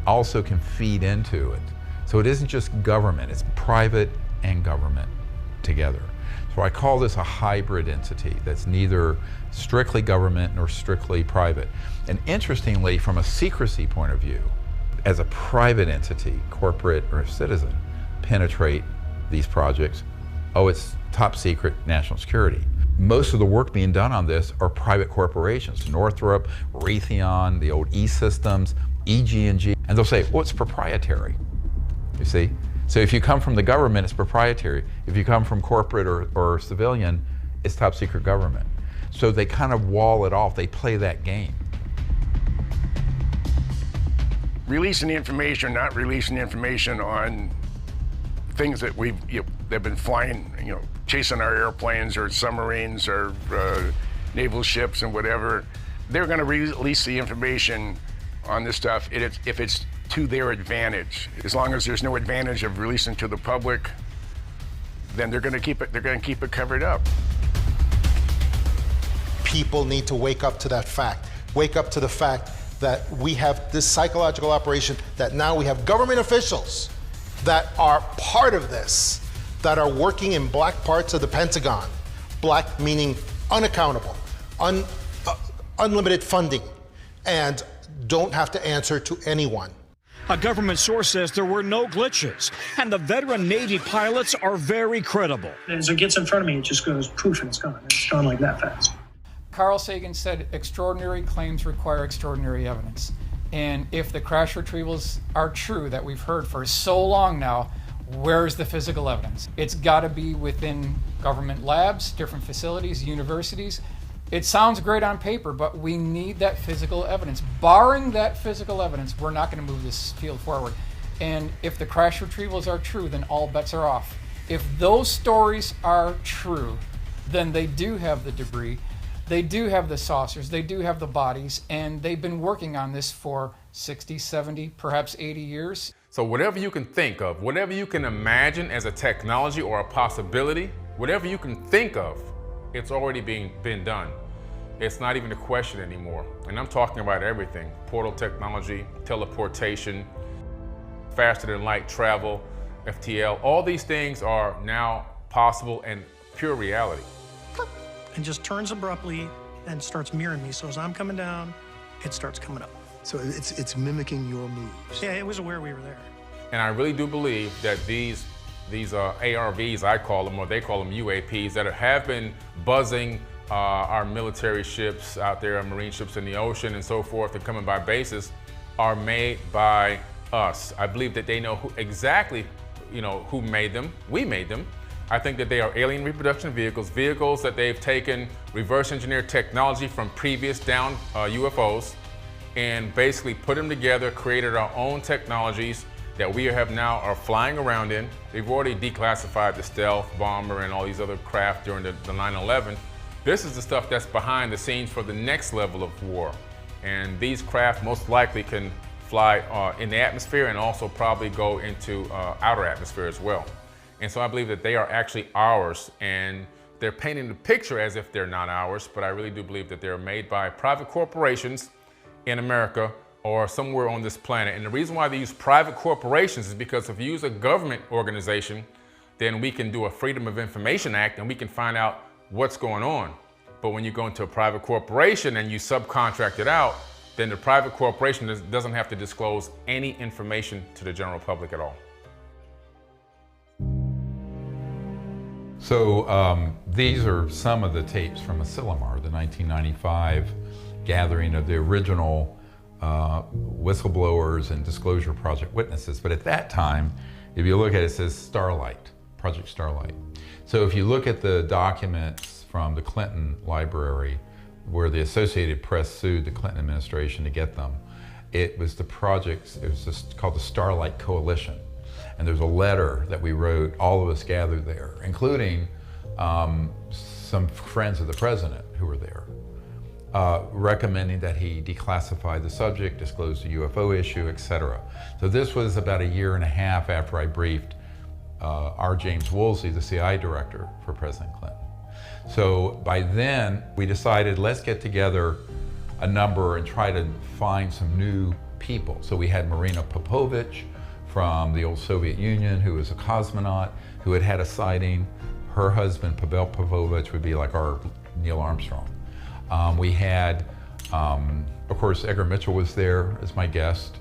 Speaker 3: also can feed into it. So it isn't just government, it's private and government together. So I call this a hybrid entity that's neither strictly government nor strictly private. And interestingly, from a secrecy point of view, as a private entity, corporate or citizen, penetrate these projects, it's top secret national security. Most of the work being done on this are private corporations, Northrop, Raytheon, the old E-Systems, EG&G, and they'll say, well, it's proprietary, you see? So if you come from the government, it's proprietary. If you come from corporate or civilian, it's top secret government. So they kind of wall it off, they play that game.
Speaker 7: Releasing the information, not releasing the information on things that they've been flying, chasing our airplanes or submarines or naval ships and whatever. They're going to release the information on this stuff if it's to their advantage. As long as there's no advantage of releasing to the public, then they're going to keep it. They're going to keep it covered up.
Speaker 8: People need to wake up to that fact. Wake up to the fact that we have this psychological operation, that now we have government officials that are part of this, that are working in black parts of the Pentagon. Black meaning unaccountable, unlimited funding, and don't have to answer to anyone.
Speaker 4: A government source says there were no glitches, and the veteran Navy pilots are very credible.
Speaker 19: As it gets in front of me, it just goes poof and it's gone. It's gone like that fast.
Speaker 14: Carl Sagan said extraordinary claims require extraordinary evidence. And if the crash retrievals are true that we've heard for so long now, where's the physical evidence? It's got to be within government labs, different facilities, universities. It sounds great on paper, but we need that physical evidence. Barring that physical evidence, we're not going to move this field forward. And if the crash retrievals are true, then all bets are off. If those stories are true, then they do have the debris, they do have the saucers, they do have the bodies, and they've been working on this for 60, 70, perhaps 80 years.
Speaker 9: So whatever you can think of, whatever you can imagine as a technology or a possibility, whatever you can think of, it's already been done. It's not even a question anymore. And I'm talking about everything. Portal technology, teleportation, faster than light travel, FTL, all these things are now possible and pure reality.
Speaker 19: And just turns abruptly and starts mirroring me. So as I'm coming down, it starts coming up.
Speaker 5: So it's mimicking your moves.
Speaker 19: Yeah, it was aware we were there.
Speaker 9: And I really do believe that these ARVs, I call them, or they call them UAPs, that have been buzzing our military ships out there, our marine ships in the ocean and so forth, and coming by bases, are made by us. I believe that they know exactly who made them. We made them. I think that they are alien reproduction vehicles that they've taken reverse engineered technology from previous down UFOs and basically put them together, created our own technologies that we are flying around in. They've already declassified the stealth bomber and all these other craft during the 9/11. This is the stuff that's behind the scenes for the next level of war. And these craft most likely can fly in the atmosphere and also probably go into outer atmosphere as well. And so I believe that they are actually ours, and they're painting the picture as if they're not ours, but I really do believe that they're made by private corporations in America or somewhere on this planet. And the reason why they use private corporations is because if you use a government organization, then we can do a Freedom of Information Act and we can find out what's going on. But when you go into a private corporation and you subcontract it out, then the private corporation doesn't have to disclose any information to the general public at all.
Speaker 3: So these are some of the tapes from Asilomar, the 1995 gathering of the original whistleblowers and Disclosure Project witnesses. But at that time, if you look at it, it says Starlight, Project Starlight. So if you look at the documents from the Clinton library, where the Associated Press sued the Clinton administration to get them, it was the project, it was just called the Starlight Coalition. And there's a letter that we wrote, all of us gathered there, including some friends of the president who were there, recommending that he declassify the subject, disclose the UFO issue, etc. So this was about a year and a half after I briefed R. James Woolsey, the CIA director for President Clinton. So by then, we decided, let's get together a number and try to find some new people. So we had Marina Popovich from the old Soviet Union, who was a cosmonaut, who had a sighting. Her husband, Pavel Popovich, would be like our Neil Armstrong. We had, of course, Edgar Mitchell was there as my guest.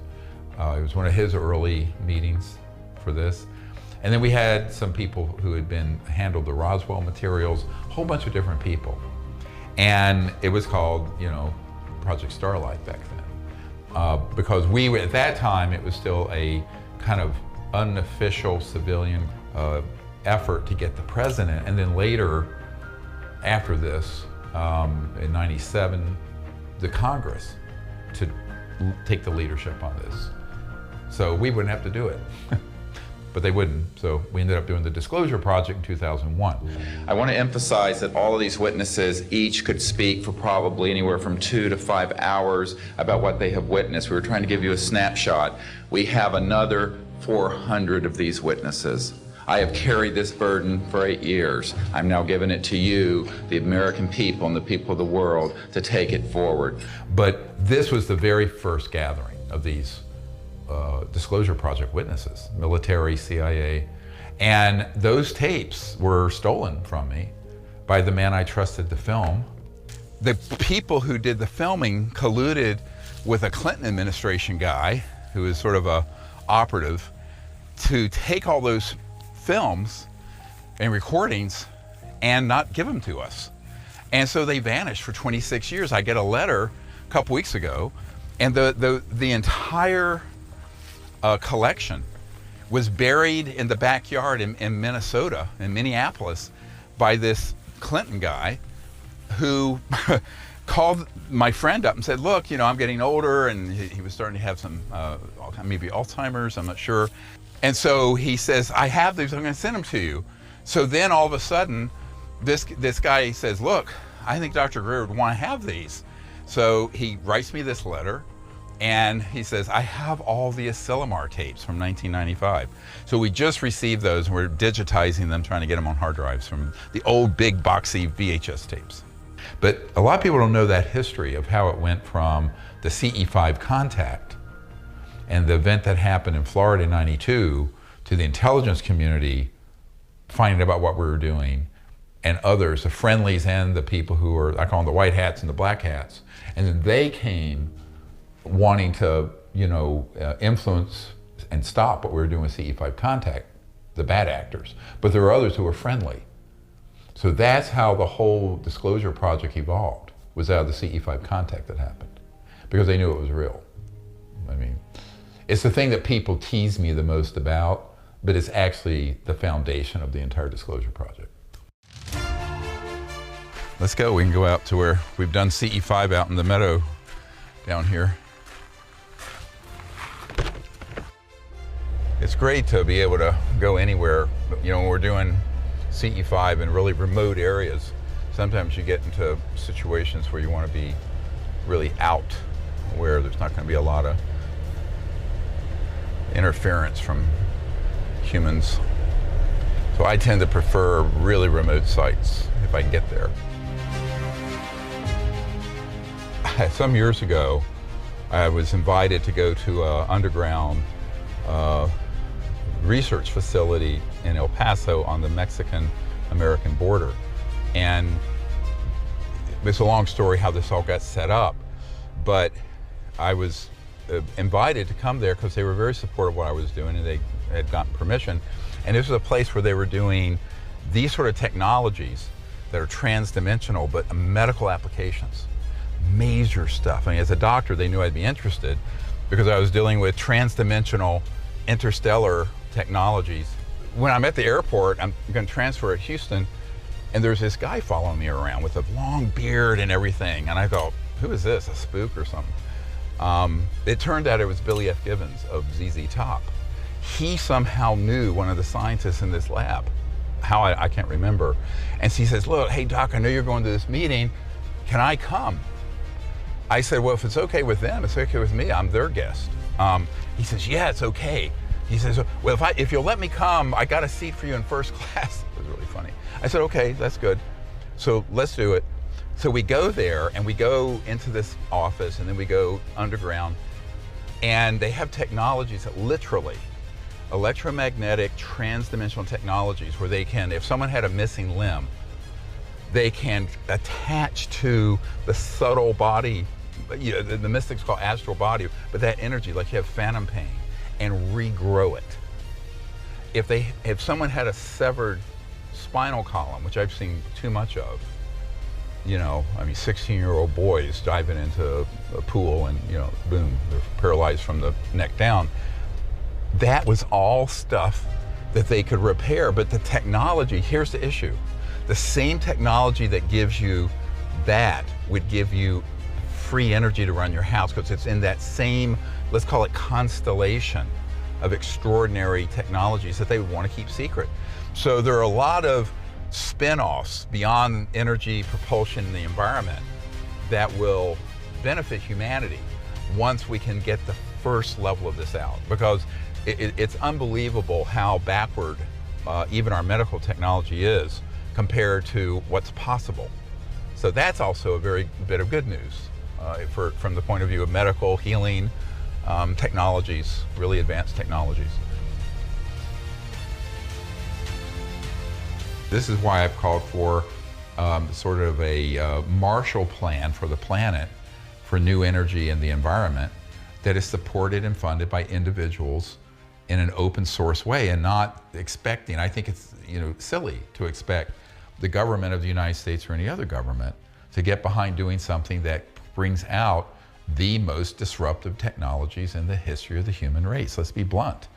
Speaker 3: It was one of his early meetings for this. And then we had some people who had handled the Roswell materials, a whole bunch of different people. And it was called, Project Starlight back then. Because at that time, it was still a kind of unofficial civilian effort to get the president. And then later, after this, in '97, the Congress to take the leadership on this. So we wouldn't have to do it. But they wouldn't, so we ended up doing the Disclosure Project in 2001.
Speaker 6: I want to emphasize that all of these witnesses each could speak for probably anywhere from 2 to 5 hours about what they have witnessed. We were trying to give you a snapshot. We have another 400 of these witnesses. I have carried this burden for 8 years. I'm now giving it to you, the American people and the people of the world, to take it forward.
Speaker 3: But this was the very first gathering of these Disclosure Project witnesses, military, CIA, and those tapes were stolen from me by the man I trusted to film. The people who did the filming colluded with a Clinton administration guy who is sort of a operative to take all those films and recordings and not give them to us. And so they vanished for 26 years. I get a letter a couple weeks ago, and the entire collection was buried in the backyard in Minnesota, in Minneapolis, by this Clinton guy who called my friend up and said, look, I'm getting older, and he was starting to have some, maybe Alzheimer's, I'm not sure. And so he says, I have these, I'm gonna send them to you. So then all of a sudden, this guy says, look, I think Dr. Greer would wanna have these. So he writes me this letter, and he says, I have all the Asilomar tapes from 1995. So we just received those, and we're digitizing them, trying to get them on hard drives from the old big boxy VHS tapes. But a lot of people don't know that history of how it went from the CE5 contact and the event that happened in Florida in '92 to the intelligence community finding about what we were doing, and others, the friendlies and the people who were, I call them the white hats and the black hats. And then they came wanting to, influence and stop what we were doing with CE5 contact, the bad actors. But there were others who were friendly. So that's how the whole Disclosure Project evolved, was out of the CE5 contact that happened, because they knew it was real. I mean, it's the thing that people tease me the most about, but it's actually the foundation of the entire Disclosure Project. Let's go, we can go out to where we've done CE5 out in the meadow down here. It's great to be able to go anywhere. When we're doing CE5 in really remote areas, sometimes you get into situations where you want to be really out, where there's not going to be a lot of interference from humans. So I tend to prefer really remote sites if I can get there. Some years ago, I was invited to go to an underground research facility in El Paso on the Mexican-American border. And it's a long story how this all got set up, but I was invited to come there because they were very supportive of what I was doing, and they had gotten permission. And this was a place where they were doing these sort of technologies that are trans-dimensional, but medical applications. Major stuff. I mean, as a doctor, they knew I'd be interested because I was dealing with trans-dimensional interstellar technologies. When I'm at the airport, I'm going to transfer at Houston, and there's this guy following me around with a long beard and everything. And I thought, who is this, a spook or something? It turned out it was Billy F. Gibbons of ZZ Top. He somehow knew one of the scientists in this lab. How, I can't remember. And he says, look, hey doc, I know you're going to this meeting. Can I come? I said, well, if it's okay with them, it's okay with me. I'm their guest. He says, yeah, it's okay. He says, well, if you'll let me come, I got a seat for you in first class. It was really funny. I said, okay, that's good. So let's do it. So we go there and we go into this office and then we go underground, and they have technologies that literally, electromagnetic transdimensional technologies where they can, if someone had a missing limb, they can attach to the subtle body, the mystics call astral body, but that energy, like you have phantom pain, and regrow it. If someone had a severed spinal column, which I've seen too much of, 16-year-old boys diving into a pool and, boom, they're paralyzed from the neck down. That was all stuff that they could repair, but the technology, here's the issue. The same technology that gives you that would give you free energy to run your house, because it's in that same, let's call it constellation of extraordinary technologies that they would want to keep secret. So there are a lot of spin-offs beyond energy, propulsion, and the environment that will benefit humanity once we can get the first level of this out, because it's unbelievable how backward even our medical technology is compared to what's possible. So that's also a very bit of good news from the point of view of medical healing technologies, really advanced technologies. This is why I've called for sort of a Marshall Plan for the planet for new energy and the environment that is supported and funded by individuals in an open source way, and not expecting, I think it's silly to expect the government of the United States or any other government to get behind doing something that brings out the most disruptive technologies in the history of the human race. Let's be blunt.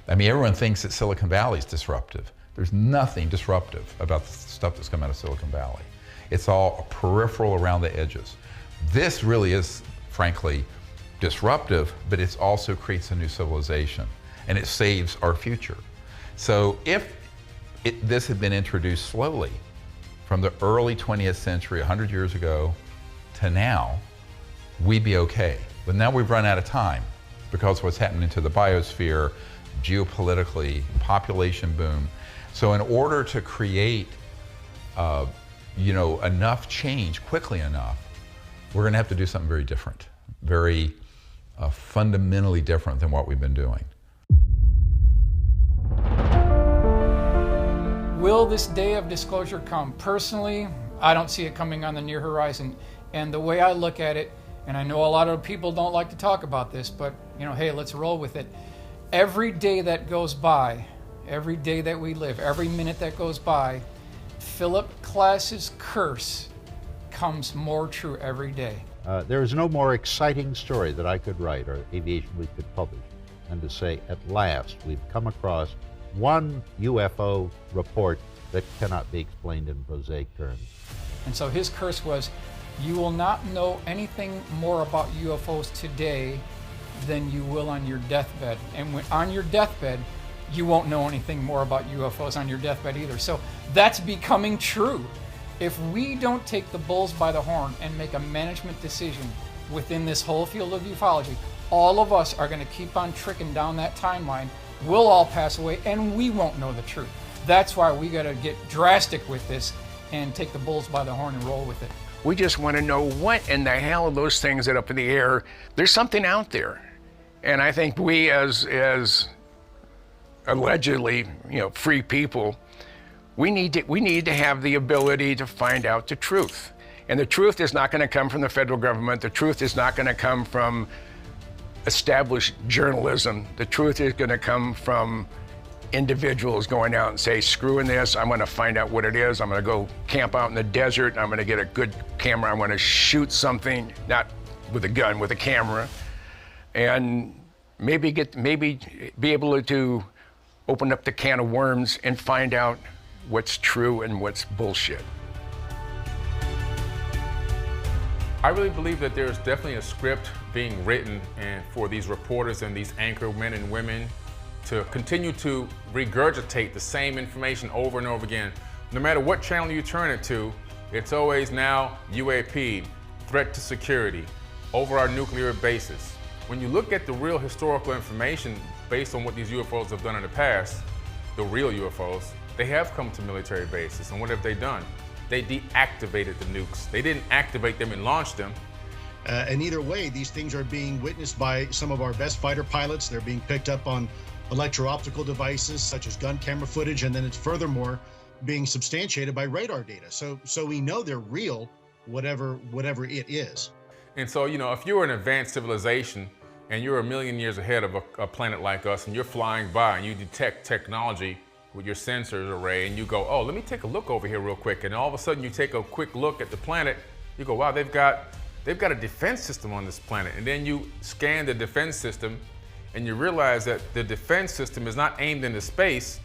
Speaker 3: I mean, everyone thinks that Silicon Valley is disruptive. There's nothing disruptive about the stuff that's come out of Silicon Valley. It's all peripheral around the edges. This really is, frankly, disruptive, but it also creates a new civilization, and it saves our future. So if this had been introduced slowly from the early 20th century, 100 years ago, to now, we'd be okay. But now we've run out of time because of what's happening to the biosphere, geopolitically, population boom. So in order to create enough change quickly enough, we're going to have to do something very different, very fundamentally different than what we've been doing.
Speaker 14: Will this day of disclosure come? Personally, I don't see it coming on the near horizon. And the way I look at it, and I know a lot of people don't like to talk about this, but hey, let's roll with it. Every day that goes by, every day that we live, every minute that goes by, Philip Klass's curse comes more true every day.
Speaker 11: There is no more exciting story that I could write or Aviation Week could publish than to say, at last, we've come across one UFO report that cannot be explained in prosaic terms.
Speaker 14: And so his curse was, you will not know anything more about UFOs today than you will on your deathbed. And when on your deathbed, you won't know anything more about UFOs on your deathbed either. So that's becoming true. If we don't take the bulls by the horn and make a management decision within this whole field of ufology, all of us are going to keep on tricking down that timeline. We'll all pass away and we won't know the truth. That's why we got to get drastic with this and take the bulls by the horn and roll with it.
Speaker 7: We just want to know what in the hell are those things that are up in the air. There's something out there. And I think we as allegedly, free people, we need to have the ability to find out the truth. And the truth is not going to come from the federal government. The truth is not going to come from established journalism. The truth is going to come from individuals going out and say, screw this, I'm going to find out what it is. I'm going to go camp out in the desert. I'm going to get a good camera. I'm going to shoot something, not with a gun, with a camera, and maybe be able to open up the can of worms and find out what's true and what's bullshit.
Speaker 9: I really believe that there's definitely a script being written and for these reporters and these anchor men and women to continue to regurgitate the same information over and over again. No matter what channel you turn it to, it's always now UAP, threat to security, over our nuclear bases. When you look at the real historical information based on what these UFOs have done in the past, the real UFOs, they have come to military bases. And what have they done? They deactivated the nukes. They didn't activate them and launch them.
Speaker 10: And either way, these things are being witnessed by some of our best fighter pilots. They're being picked up on electro-optical devices such as gun camera footage, and then it's furthermore being substantiated by radar data. So we know they're real, whatever it is.
Speaker 9: And so, you know, if you're an advanced civilization and you're a million years ahead of a planet like us, and you're flying by and you detect technology with your sensors array, and you go, oh, let me take a look over here real quick, and all of a sudden you take a quick look at the planet, you go, wow, they've got a defense system on this planet. And then you scan the defense system and you realize that the defense system is not aimed into space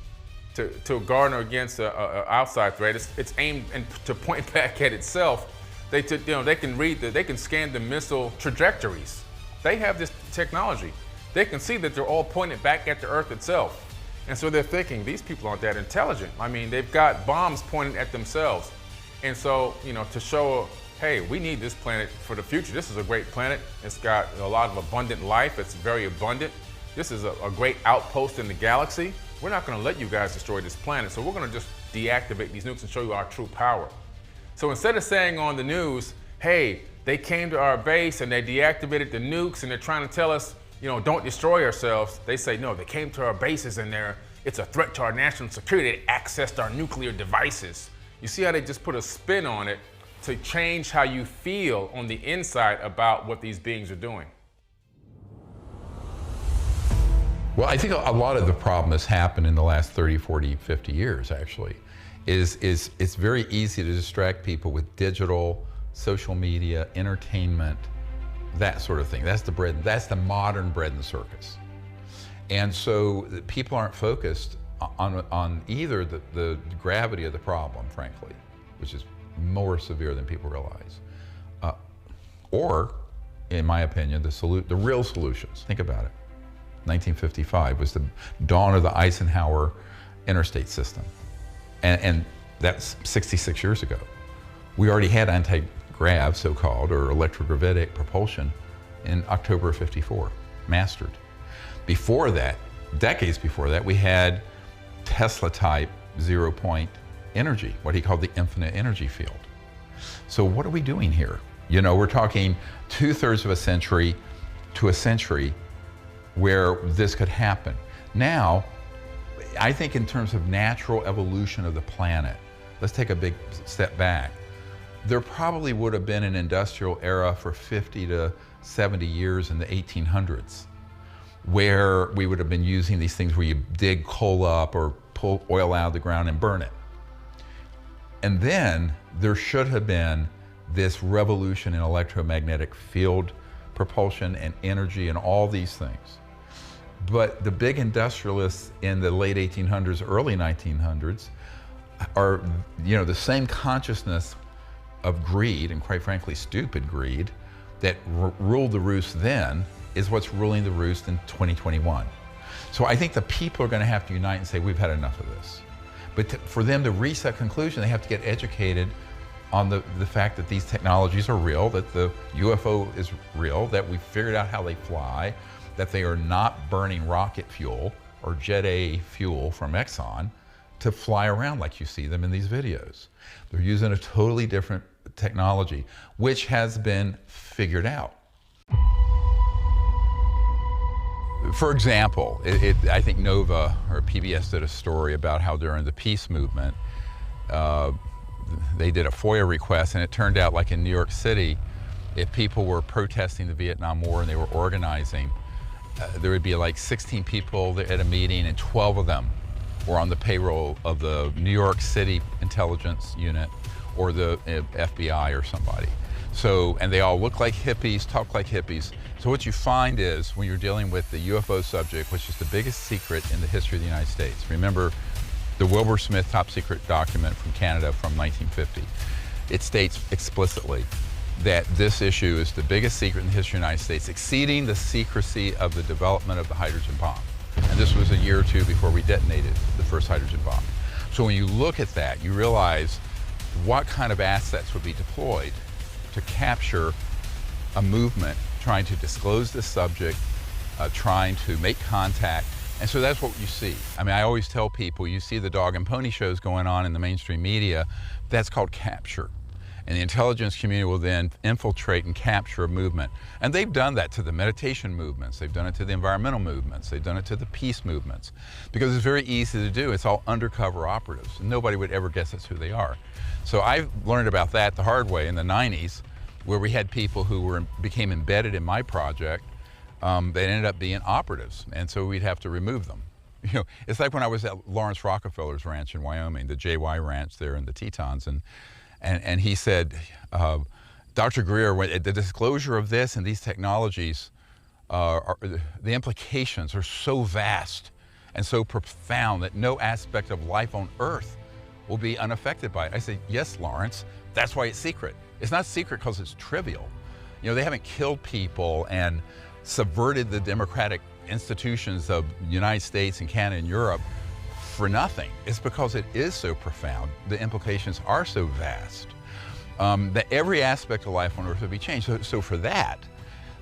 Speaker 9: to garner against an outside threat. It's aimed to point back at itself. They can scan the missile trajectories. They have this technology. They can see that they're all pointed back at the Earth itself. And so they're thinking, these people aren't that intelligent. I mean, they've got bombs pointed at themselves. And so, you know, to show, hey, we need this planet for the future. This is a great planet. It's got a lot of abundant life. It's very abundant. This is a great outpost in the galaxy. We're not going to let you guys destroy this planet. So we're going to just deactivate these nukes and show you our true power. So instead of saying on the news, hey, they came to our base and they deactivated the nukes and they're trying to tell us, you know, don't destroy ourselves, they say, no, they came to our bases and it's a threat to our national security. They accessed our nuclear devices. You see how they just put a spin on it to change how you feel on the inside about what these beings are doing.
Speaker 3: Well, I think a lot of the problem has happened in the last 30, 40, 50 years, actually, is it's very easy to distract people with digital, social media, entertainment, that sort of thing. That's the modern bread and circus. And so people aren't focused on either the gravity of the problem, frankly, which is more severe than people realize, or, in my opinion, the real solutions. Think about it. 1955 was the dawn of the Eisenhower interstate system. And that's 66 years ago. We already had anti-grav, so-called, or electrogravitic propulsion in October of '54, mastered. Before that, decades before that, we had Tesla-type zero-point energy, what he called the infinite energy field. So what are we doing here? You know, we're talking 2/3 of a century to a century where this could happen. Now, I think in terms of natural evolution of the planet, let's take a big step back. There probably would have been an industrial era for 50 to 70 years in the 1800s, where we would have been using these things where you dig coal up or pull oil out of the ground and burn it. And then there should have been this revolution in electromagnetic field propulsion and energy and all these things. But the big industrialists in the late 1800s, early 1900s are, you know, the same consciousness of greed, and quite frankly, stupid greed, that ruled the roost then is what's ruling the roost in 2021. So I think the people are going to have to unite and say, we've had enough of this. But for them to reach that conclusion, they have to get educated on the fact that these technologies are real, that the UFO is real, that we've figured out how they fly, that they are not burning rocket fuel or Jet A fuel from Exxon to fly around like you see them in these videos. They're using a totally different technology, which has been figured out. For example, I think Nova or PBS did a story about how during the peace movement, they did a FOIA request, and it turned out, like in New York City, if people were protesting the Vietnam War and they were organizing, there would be like 16 people at a meeting, and 12 of them were on the payroll of the New York City Intelligence Unit or the FBI or somebody. So, and they all look like hippies, talk like hippies. So what you find is, when you're dealing with the UFO subject, which is the biggest secret in the history of the United States, remember the Wilbur Smith top secret document from Canada from 1950, it states explicitly that this issue is the biggest secret in the history of the United States, exceeding the secrecy of the development of the hydrogen bomb. And this was a year or two before we detonated the first hydrogen bomb. So when you look at that, you realize what kind of assets would be deployed to capture a movement trying to disclose this subject, trying to make contact And so that's what you see. I mean, I always tell people, you see the dog and pony shows going on in the mainstream media, that's called capture. And the intelligence community will then infiltrate and capture a movement. And they've done that to the meditation movements, they've done it to the environmental movements, they've done it to the peace movements, because it's very easy to do. It's all undercover operatives. Nobody would ever guess that's who they are. So I learned about that the hard way in the 90s, where we had people who became embedded in my project. They ended up being operatives, and so we'd have to remove them. You know, it's like when I was at Lawrence Rockefeller's ranch in Wyoming, the JY Ranch there in the Tetons, and he said, Dr. Greer, the disclosure of this and these technologies, the implications are so vast and so profound that no aspect of life on Earth will be unaffected by it. I said, yes, Lawrence, that's why it's secret. It's not secret because it's trivial. You know, they haven't killed people and subverted the democratic institutions of the United States and Canada and Europe for nothing. It's because it is so profound. The implications are so vast that every aspect of life on Earth will be changed. So for that,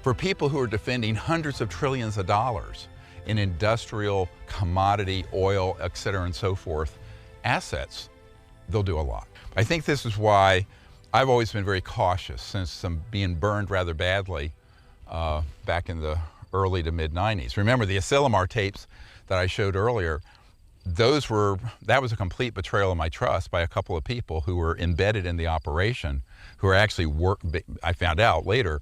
Speaker 3: for people who are defending hundreds of trillions of dollars in industrial, commodity, oil, et cetera, and so forth, assets, they'll do a lot. I think this is why I've always been very cautious, since I'm being burned rather badly back in the early to mid 90s. Remember the Asilomar tapes that I showed earlier, that was a complete betrayal of my trust by a couple of people who were embedded in the operation, who are actually I found out later,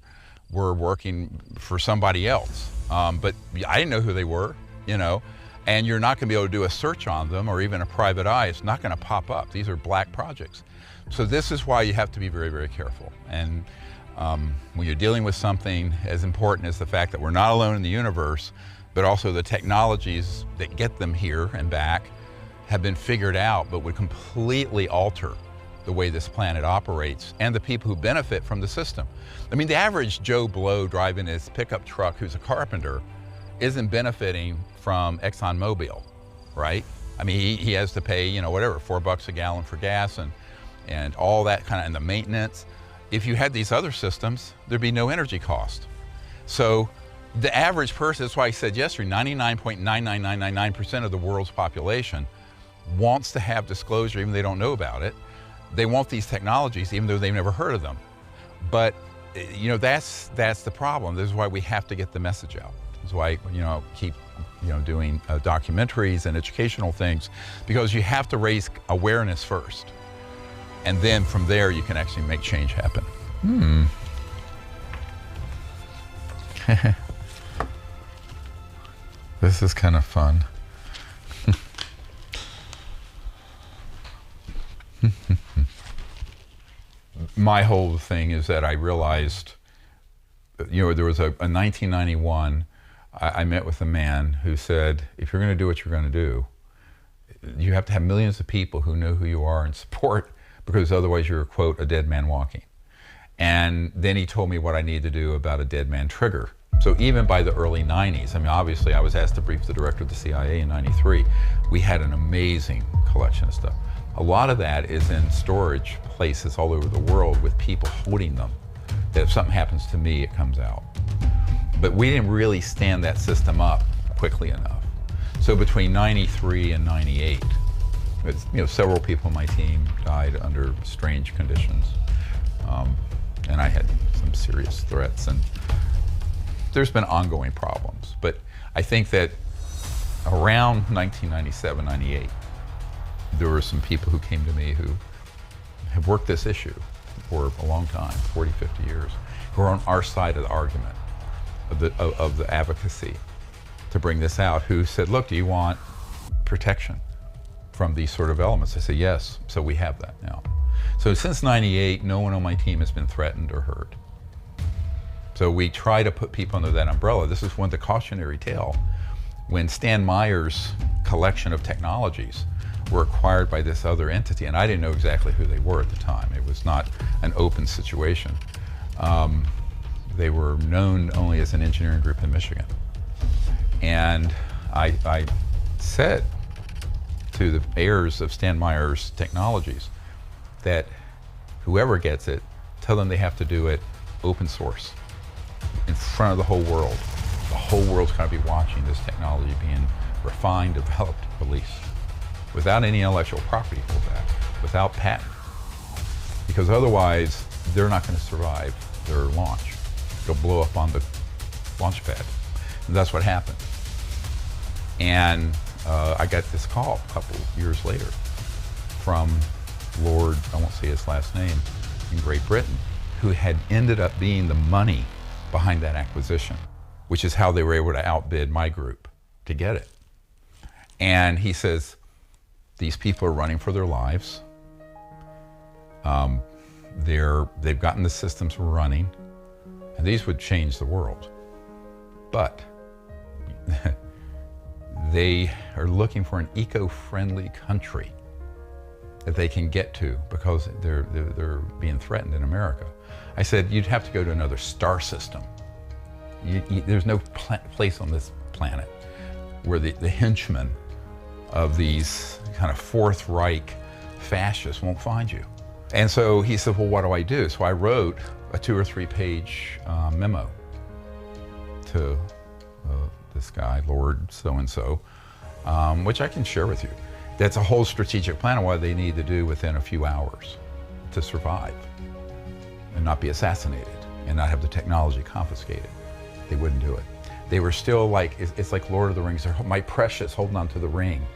Speaker 3: were working for somebody else. But I didn't know who they were, you know, and you're not gonna be able to do a search on them or even a private eye. It's not gonna pop up. These are black projects. So this is why you have to be very, very careful. And when you're dealing with something as important as the fact that we're not alone in the universe, but also the technologies that get them here and back have been figured out, but would completely alter the way this planet operates and the people who benefit from the system. I mean, the average Joe Blow driving his pickup truck who's a carpenter isn't benefiting from ExxonMobil, right? I mean, he has to pay, you know, whatever, $4 a gallon for gas and all that kind of, and the maintenance. If you had these other systems, there'd be no energy cost. So the average person, that's why I said yesterday, 99.99999% of the world's population wants to have disclosure, even though they don't know about it. They want these technologies, even though they've never heard of them. But, you know, that's the problem. This is why we have to get the message out. This is why, you know, keep, you know, doing documentaries and educational things, because you have to raise awareness first. And then from there, you can actually make change happen. This is kind of fun. My whole thing is that I realized, you know, there was in 1991, I met with a man who said, if you're going to do what you're going to do, you have to have millions of people who know who you are and support, because otherwise you're, quote, a dead man walking. And then he told me what I need to do about a dead man trigger. So even by the early 90s, I mean, obviously I was asked to brief the director of the CIA in 93. We had an amazing collection of stuff. A lot of that is in storage places all over the world with people holding them, that if something happens to me, it comes out. But we didn't really stand that system up quickly enough. So between 93 and 98, you know, several people on my team died under strange conditions. And I had some serious threats, and there's been ongoing problems. But I think that around 1997, 98, there were some people who came to me who have worked this issue for a long time, 40, 50 years, who are on our side of the argument, of the advocacy to bring this out, who said, look, do you want protection from these sort of elements? I said, yes, so we have that now. So since 98, no one on my team has been threatened or hurt. So we try to put people under that umbrella. This is one of the cautionary tale. When Stan Meyer's collection of technologies were acquired by this other entity, and I didn't know exactly who they were at the time. It was not an open situation. They were known only as an engineering group in Michigan. And I said to the heirs of Stan Meyer's technologies that whoever gets it, tell them they have to do it open source in front of the whole world. The whole world's going to be watching this technology being refined, developed, released, without any intellectual property holdback, without patent. Because otherwise, they're not going to survive their launch. It'll blow up on the launch pad. And that's what happened. And I got this call a couple years later from Lord, I won't say his last name, in Great Britain, who had ended up being the money behind that acquisition, which is how they were able to outbid my group to get it. And he says, these people are running for their lives. They've gotten the systems running, and these would change the world. But they are looking for an eco-friendly country that they can get to because they're being threatened in America. I said, you'd have to go to another star system. There's no place on this planet where the henchmen of these kind of Fourth Reich fascists won't find you. And so he said, well, what do I do? So I wrote a 2 or 3 page memo to this guy, Lord so-and-so, which I can share with you. That's a whole strategic plan of what they need to do within a few hours to survive and not be assassinated and not have the technology confiscated. They wouldn't do it. They were still like, it's like Lord of the Rings, they're my precious, holding on to the ring.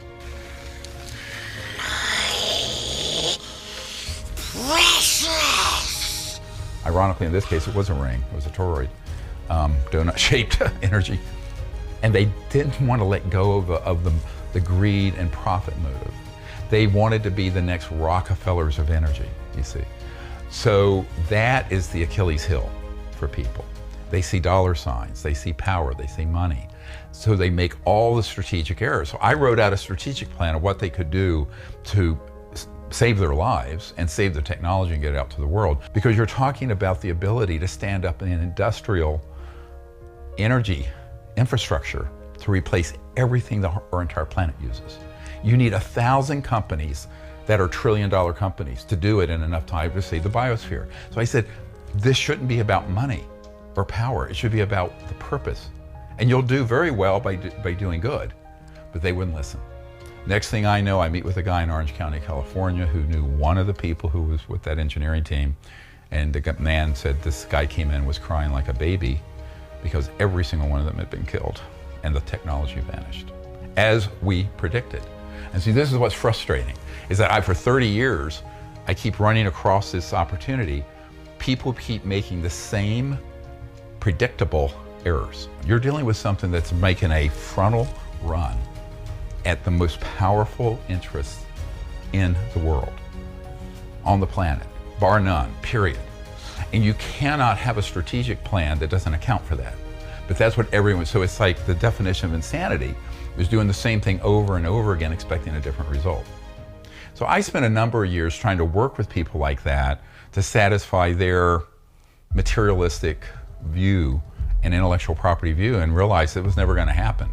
Speaker 3: Precious! Ironically, in this case, it was a ring, it was a toroid, donut-shaped energy. And they didn't want to let go of the greed and profit motive. They wanted to be the next Rockefellers of energy, you see. So that is the Achilles heel for people. They see dollar signs, they see power, they see money. So they make all the strategic errors. So I wrote out a strategic plan of what they could do to save their lives and save the technology and get it out to the world. Because you're talking about the ability to stand up in an industrial energy infrastructure to replace everything our entire planet uses. You need 1,000 companies that are trillion-dollar companies to do it in enough time to save the biosphere. So I said, this shouldn't be about money or power. It should be about the purpose. And you'll do very well by doing good. But they wouldn't listen. Next thing I know, I meet with a guy in Orange County, California, who knew one of the people who was with that engineering team. And the man said this guy came in, was crying like a baby because every single one of them had been killed and the technology vanished, as we predicted. And see, this is what's frustrating, is that for 30 years, I keep running across this opportunity. People keep making the same predictable errors. You're dealing with something that's making a frontal run at the most powerful interests in the world, on the planet, bar none, period. And you cannot have a strategic plan that doesn't account for that. But that's what everyone, so it's like the definition of insanity is doing the same thing over and over again, expecting a different result. So I spent a number of years trying to work with people like that to satisfy their materialistic view and intellectual property view, and realized it was never going to happen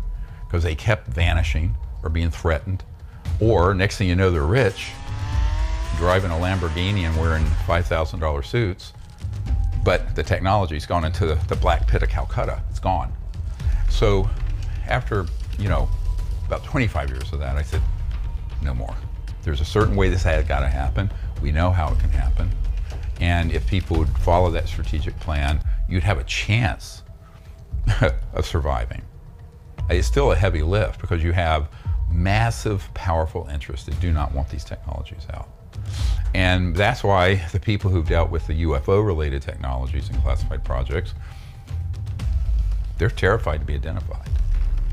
Speaker 3: because they kept vanishing or being threatened, or next thing you know, they're rich, driving a Lamborghini and wearing $5,000 suits, but the technology's gone into the black pit of Calcutta. It's gone. So after, about 25 years of that, I said, no more. There's a certain way this had got to happen. We know how it can happen. And if people would follow that strategic plan, you'd have a chance of surviving. It's still a heavy lift because you have massive, powerful interests that do not want these technologies out. And that's why the people who've dealt with the UFO-related technologies and classified projects, they're terrified to be identified.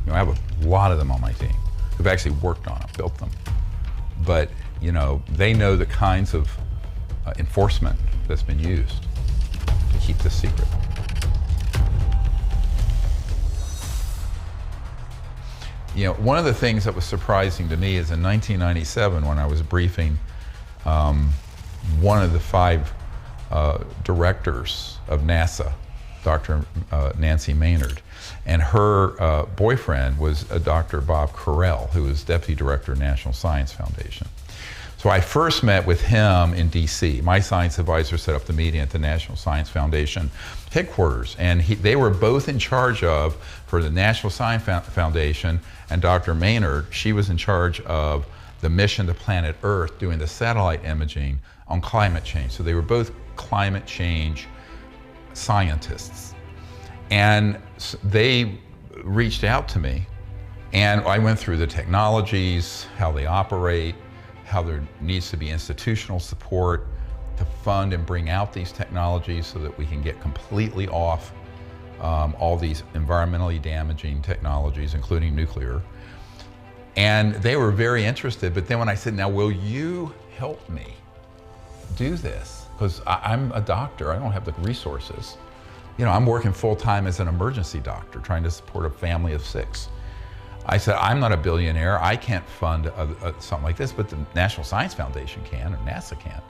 Speaker 3: I have a lot of them on my team who've actually worked on them, built them. But, they know the kinds of enforcement that's been used to keep this secret. One of the things that was surprising to me is in 1997, when I was briefing one of the 5 directors of NASA, Dr. Nancy Maynard, and her boyfriend was Dr. Bob Carell, who was Deputy Director of National Science Foundation. So I first met with him in DC. My science advisor set up the meeting at the National Science Foundation headquarters, and they were both in charge of, for the National Science Foundation, and Dr. Maynard, she was in charge of the mission to planet Earth doing the satellite imaging on climate change. So they were both climate change scientists. And they reached out to me, and I went through the technologies, how they operate, how there needs to be institutional support to fund and bring out these technologies so that we can get completely off all these environmentally damaging technologies, including nuclear. And they were very interested, but then when I said, now will you help me do this? Because I'm a doctor, I don't have the resources. You know, I'm working full-time as an emergency doctor, trying to support a family of 6. I said, I'm not a billionaire, I can't fund something like this, but the National Science Foundation can, or NASA can.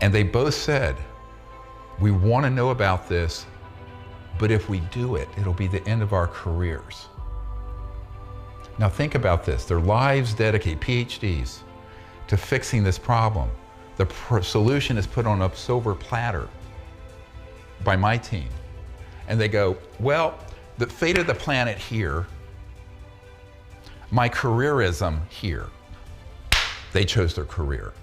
Speaker 3: And they both said, we want to know about this, but if we do it, it'll be the end of our careers. Now think about this, their lives dedicated, PhDs, to fixing this problem. The solution is put on a silver platter by my team. And they go, well, the fate of the planet here, my careerism here. They chose their career.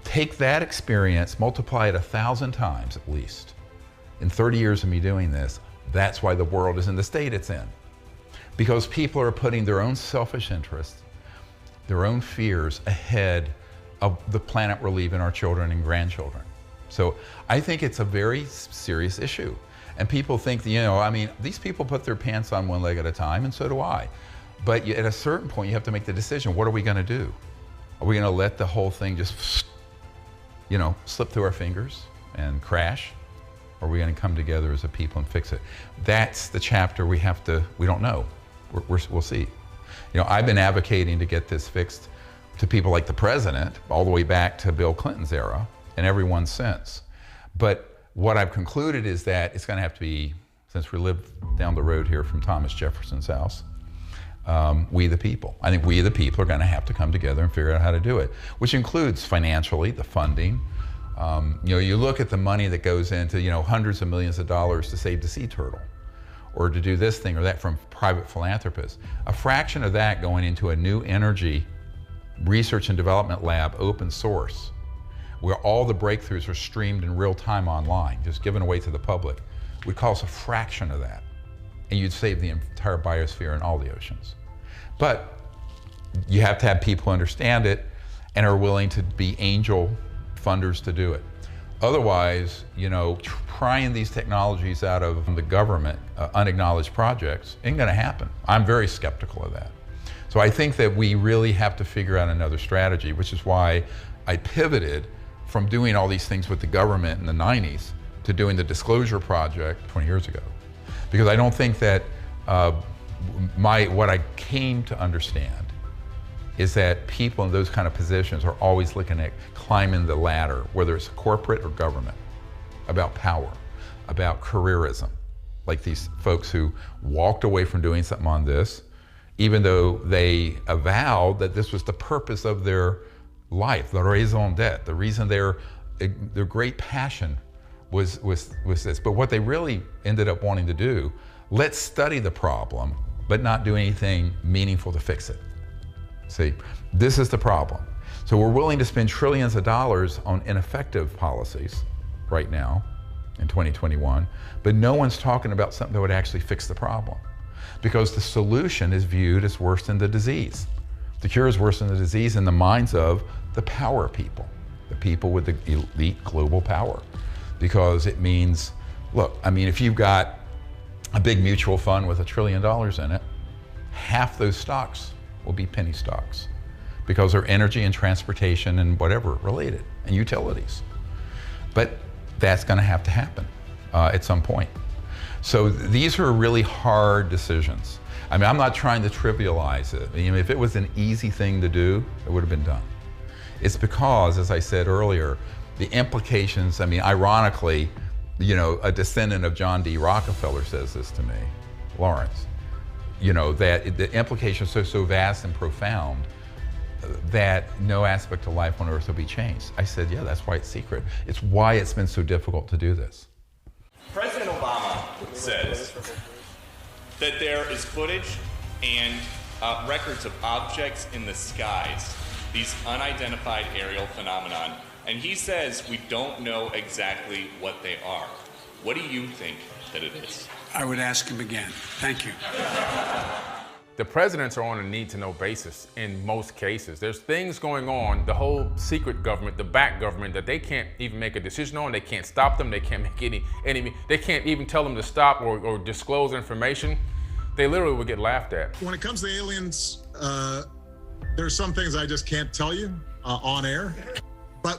Speaker 3: Take that experience, multiply it 1,000 times at least. In 30 years of me doing this, that's why the world is in the state it's in. Because people are putting their own selfish interests, their own fears ahead of the planet we're leaving our children and grandchildren. So I think it's a very serious issue. And people think, you know, I mean, these people put their pants on one leg at a time, and so do I. But at a certain point, you have to make the decision, what are we gonna do? Are we gonna let the whole thing just, you know, slip through our fingers and crash? Or are we gonna come together as a people and fix it? That's the chapter we don't know. We'll see. You know, I've been advocating to get this fixed to people like the president, all the way back to Bill Clinton's era, and everyone since. But what I've concluded is that it's gonna have to be, since we live down the road here from Thomas Jefferson's house, we the people. I think we the people are going to have to come together and figure out how to do it, which includes financially, the funding. You know, you look at the money that goes into, you know, hundreds of millions of dollars to save the sea turtle, or to do this thing or that from private philanthropists. A fraction of that going into a new energy research and development lab, open source, where all the breakthroughs are streamed in real time online, just given away to the public, would cost a fraction of that. And you'd save the entire biosphere and all the oceans. But you have to have people who understand it and are willing to be angel funders to do it. Otherwise, you know, trying these technologies out of the government, unacknowledged projects, ain't gonna happen. I'm very skeptical of that. So I think that we really have to figure out another strategy, which is why I pivoted from doing all these things with the government in the 90s to doing the Disclosure Project 20 years ago. Because I don't think that what I came to understand is that people in those kind of positions are always looking at climbing the ladder, whether it's corporate or government, about power, about careerism. Like these folks who walked away from doing something on this, even though they avowed that this was the purpose of their life, the raison d'etre, the reason their great passion was this. But what they really ended up wanting to do, let's study the problem, but not do anything meaningful to fix it. See, this is the problem. So we're willing to spend trillions of dollars on ineffective policies right now in 2021, but no one's talking about something that would actually fix the problem. Because the solution is viewed as worse than the disease. The cure is worse than the disease in the minds of the power people, the people with the elite global power. Because it means, look, I mean, if you've got a big mutual fund with $1 trillion in it, half those stocks will be penny stocks because they're energy and transportation and whatever related, and utilities. But that's gonna have to happen at some point. So these are really hard decisions. I mean, I'm not trying to trivialize it. I mean, if it was an easy thing to do, it would have been done. It's because, as I said earlier, the implications, I mean, ironically, you know, a descendant of John D. Rockefeller says this to me, Lawrence, you know, that the implications are so vast and profound that no aspect of life on Earth will be changed. I said, yeah, that's why it's secret. It's why it's been so difficult to do this.
Speaker 12: President Obama says that there is footage and records of objects in the skies, these unidentified aerial phenomenon, and he says we don't know exactly what they are. What do you think that it is?
Speaker 15: I would ask him again. Thank you.
Speaker 9: The presidents are on a need-to-know basis in most cases. There's things going on, the whole secret government, the back government, that they can't even make a decision on. They can't stop them. They can't make any they can't even tell them to stop or disclose information. They literally would get laughed at.
Speaker 16: When it comes to aliens, there's some things I just can't tell you on air. But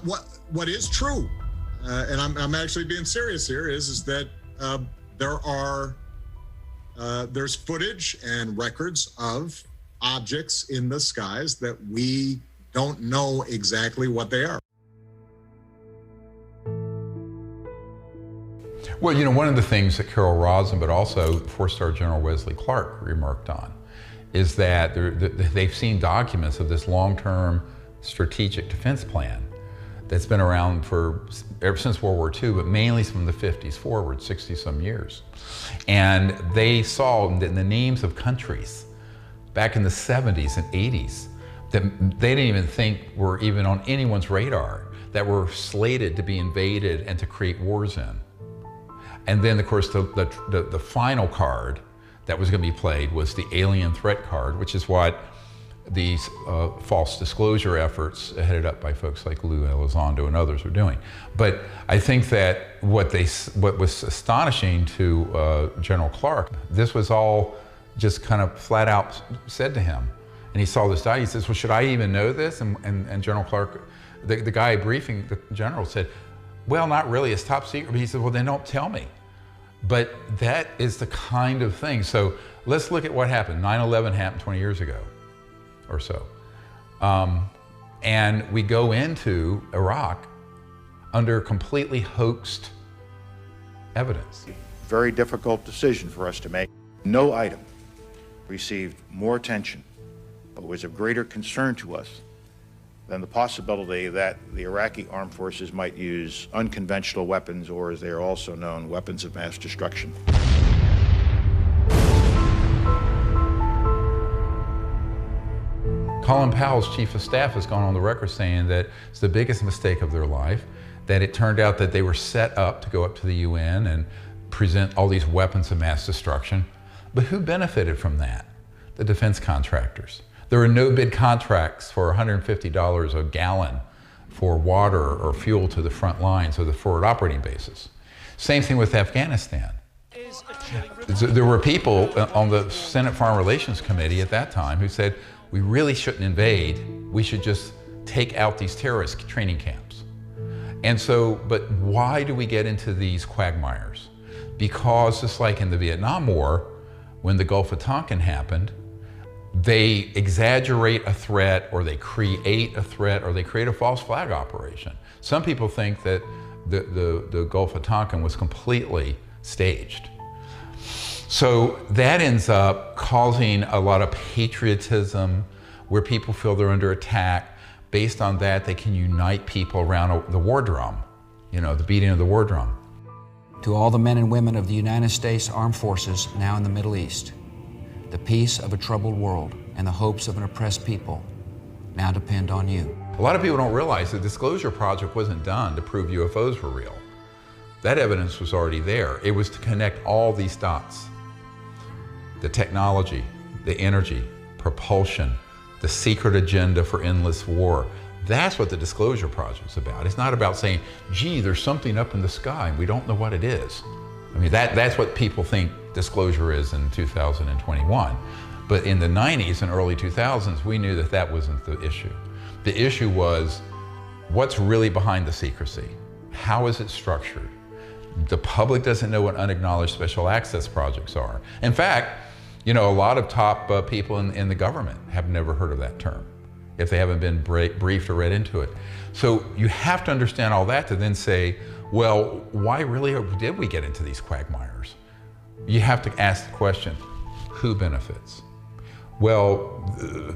Speaker 16: what is true, and I'm actually being serious here, is that there's footage and records of objects in the skies that we don't know exactly what they are.
Speaker 3: Well, you know, one of the things that Carol Rosin, but also 4-star General Wesley Clark remarked on, is that they've seen documents of this long-term strategic defense plan that's been around ever since World War II, but mainly from the 50s forward, 60-some years. And they saw that the names of countries back in the 70s and 80s that they didn't even think were even on anyone's radar, that were slated to be invaded and to create wars in. And then, of course, the final card that was going to be played was the alien threat card, which is what these false disclosure efforts headed up by folks like Lou Elizondo and others are doing. But I think that what was astonishing to General Clark, this was all just kind of flat out said to him. And he saw this die, he says, well, should I even know this? And General Clark, the guy briefing the general said, well, not really, it's top secret. But he said, well, then don't tell me. But that is the kind of thing. So let's look at what happened. 9/11 happened 20 years ago or so. And we go into Iraq under completely hoaxed evidence.
Speaker 24: Very difficult decision for us to make. No item received more attention, but was of greater concern to us than the possibility that the Iraqi armed forces might use unconventional weapons, or as they are also known, weapons of mass destruction.
Speaker 3: Colin Powell's chief of staff has gone on the record saying that it's the biggest mistake of their life, that it turned out that they were set up to go up to the UN and present all these weapons of mass destruction. But who benefited from that? The defense contractors. There were no bid contracts for $150 a gallon for water or fuel to the front lines or the forward operating bases. Same thing with Afghanistan. There were people on the Senate Foreign Relations Committee at that time who said, we really shouldn't invade, we should just take out these terrorist training camps. And so, but why do we get into these quagmires? Because just like in the Vietnam War, when the Gulf of Tonkin happened, they exaggerate a threat, or they create a threat, or they create a false flag operation. Some people think that the Gulf of Tonkin was completely staged. So that ends up causing a lot of patriotism, where people feel they're under attack. Based on that, they can unite people around the war drum, you know, the beating of the war drum.
Speaker 25: To all the men and women of the United States Armed Forces now in the Middle East, the peace of a troubled world and the hopes of an oppressed people now depend on you.
Speaker 3: A lot of people don't realize the Disclosure Project wasn't done to prove UFOs were real. That evidence was already there. It was to connect all these dots. The technology, the energy, propulsion, the secret agenda for endless war. That's what the Disclosure Project's about. It's not about saying, gee, there's something up in the sky and we don't know what it is. I mean, that's what people think disclosure is in 2021. But in the 90s and early 2000s, we knew that that wasn't the issue. The issue was, what's really behind the secrecy? How is it structured? The public doesn't know what unacknowledged special access projects are. In fact, you know, a lot of top people in the government have never heard of that term if they haven't been briefed or read into it. So you have to understand all that to then say, well, why really did we get into these quagmires? You have to ask the question, who benefits? Well,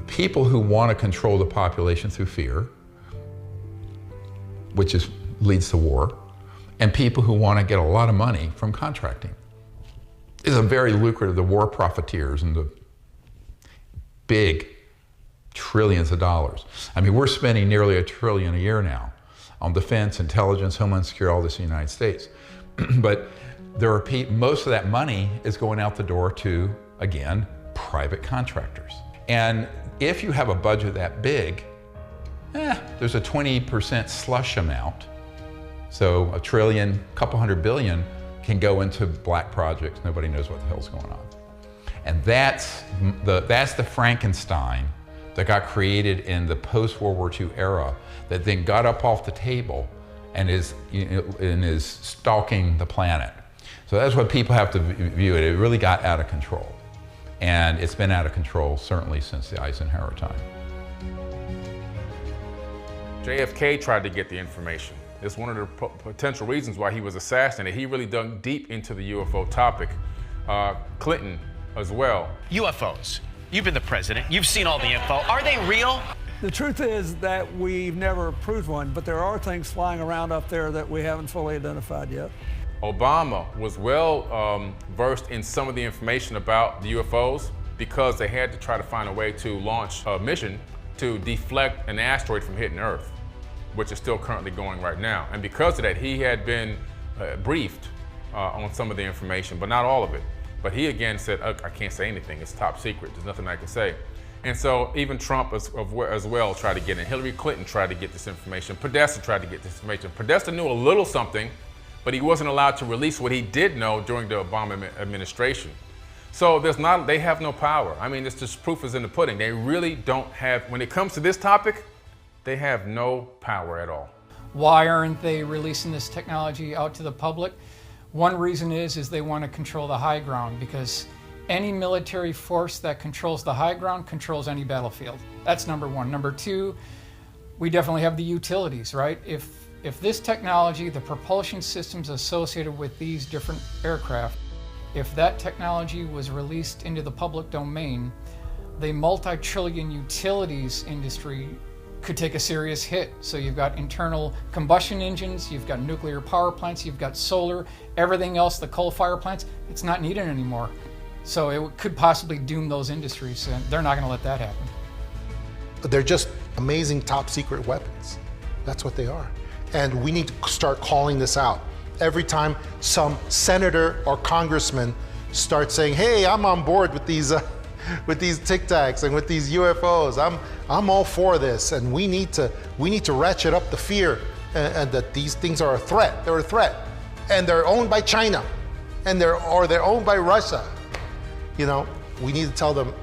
Speaker 3: people who want to control the population through fear, which leads to war, and people who want to get a lot of money from contracting. It's a very lucrative, the war profiteers and the big trillions of dollars. I mean, we're spending nearly $1 trillion a year now on defense, intelligence, homeland security, all this in the United States. But there are most of that money is going out the door to, again, private contractors. And if you have a budget that big, there's a 20% slush amount. So $1 trillion, couple $100 billion can go into black projects. Nobody knows what the hell's going on. And that's the Frankenstein that got created in the post-World War II era that then got up off the table and is stalking the planet. So that's what people have to view it. It really got out of control. And it's been out of control certainly since the Eisenhower time.
Speaker 9: JFK tried to get the information. It's one of the potential reasons why he was assassinated. He really dug deep into the UFO topic. Clinton as well.
Speaker 17: UFOs. You've been the president. You've seen all the info. Are they real?
Speaker 18: The truth is that we've never proved one, but there are things flying around up there that we haven't fully identified yet.
Speaker 9: Obama was well versed in some of the information about the UFOs because they had to try to find a way to launch a mission to deflect an asteroid from hitting Earth, which is still currently going right now. And because of that, he had been briefed on some of the information, but not all of it. But he again said, I can't say anything, it's top secret, there's nothing I can say. And so even Trump as well tried to get it. Hillary Clinton tried to get this information. Podesta tried to get this information. Podesta knew a little something, but he wasn't allowed to release what he did know during the Obama administration. So they have no power. I mean, it's just proof is in the pudding. They really don't have, when it comes to this topic, they have no power at all.
Speaker 14: Why aren't they releasing this technology out to the public? One reason is they want to control the high ground, because any military force that controls the high ground controls any battlefield. That's number one. Number two, we definitely have the utilities, right? If this technology, the propulsion systems associated with these different aircraft, if that technology was released into the public domain, the multi-trillion utilities industry could take a serious hit. So you've got internal combustion engines, you've got nuclear power plants, you've got solar, everything else, the coal-fired plants, it's not needed anymore. So it could possibly doom those industries, and they're not going to let that happen.
Speaker 8: They're just amazing top secret weapons. That's what they are. And we need to start calling this out. Every time some senator or congressman starts saying, hey, I'm on board with these Tic Tacs and with these UFOs, I'm all for this, and we need to ratchet up the fear and that these things are a threat. They're a threat, and they're owned by China, and they're owned by Russia. You know, we need to tell them,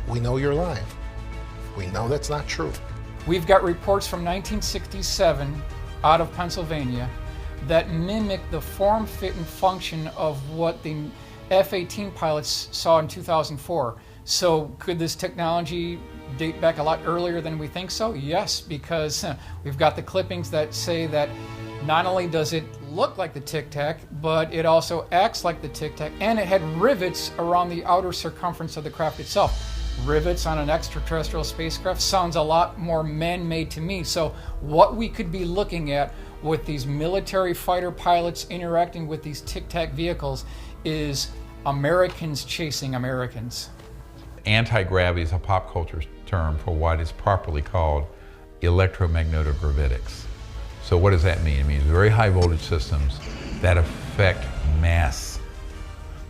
Speaker 8: we know you're lying. We know that's not true.
Speaker 14: We've got reports from 1967 out of Pennsylvania that mimic the form, fit, and function of what the F-18 pilots saw in 2004. So could this technology date back a lot earlier than we think so? Yes, because we've got the clippings that say that not only does it look like the Tic Tac, but it also acts like the Tic Tac, and it had rivets around the outer circumference of the craft itself. Rivets on an extraterrestrial spacecraft sounds a lot more man-made to me. So what we could be looking at with these military fighter pilots interacting with these Tic Tac vehicles is Americans chasing Americans.
Speaker 3: Anti-gravity is a pop culture term for what is properly called electromagnetogravitics. So what does that mean? It means very high voltage systems that affect mass.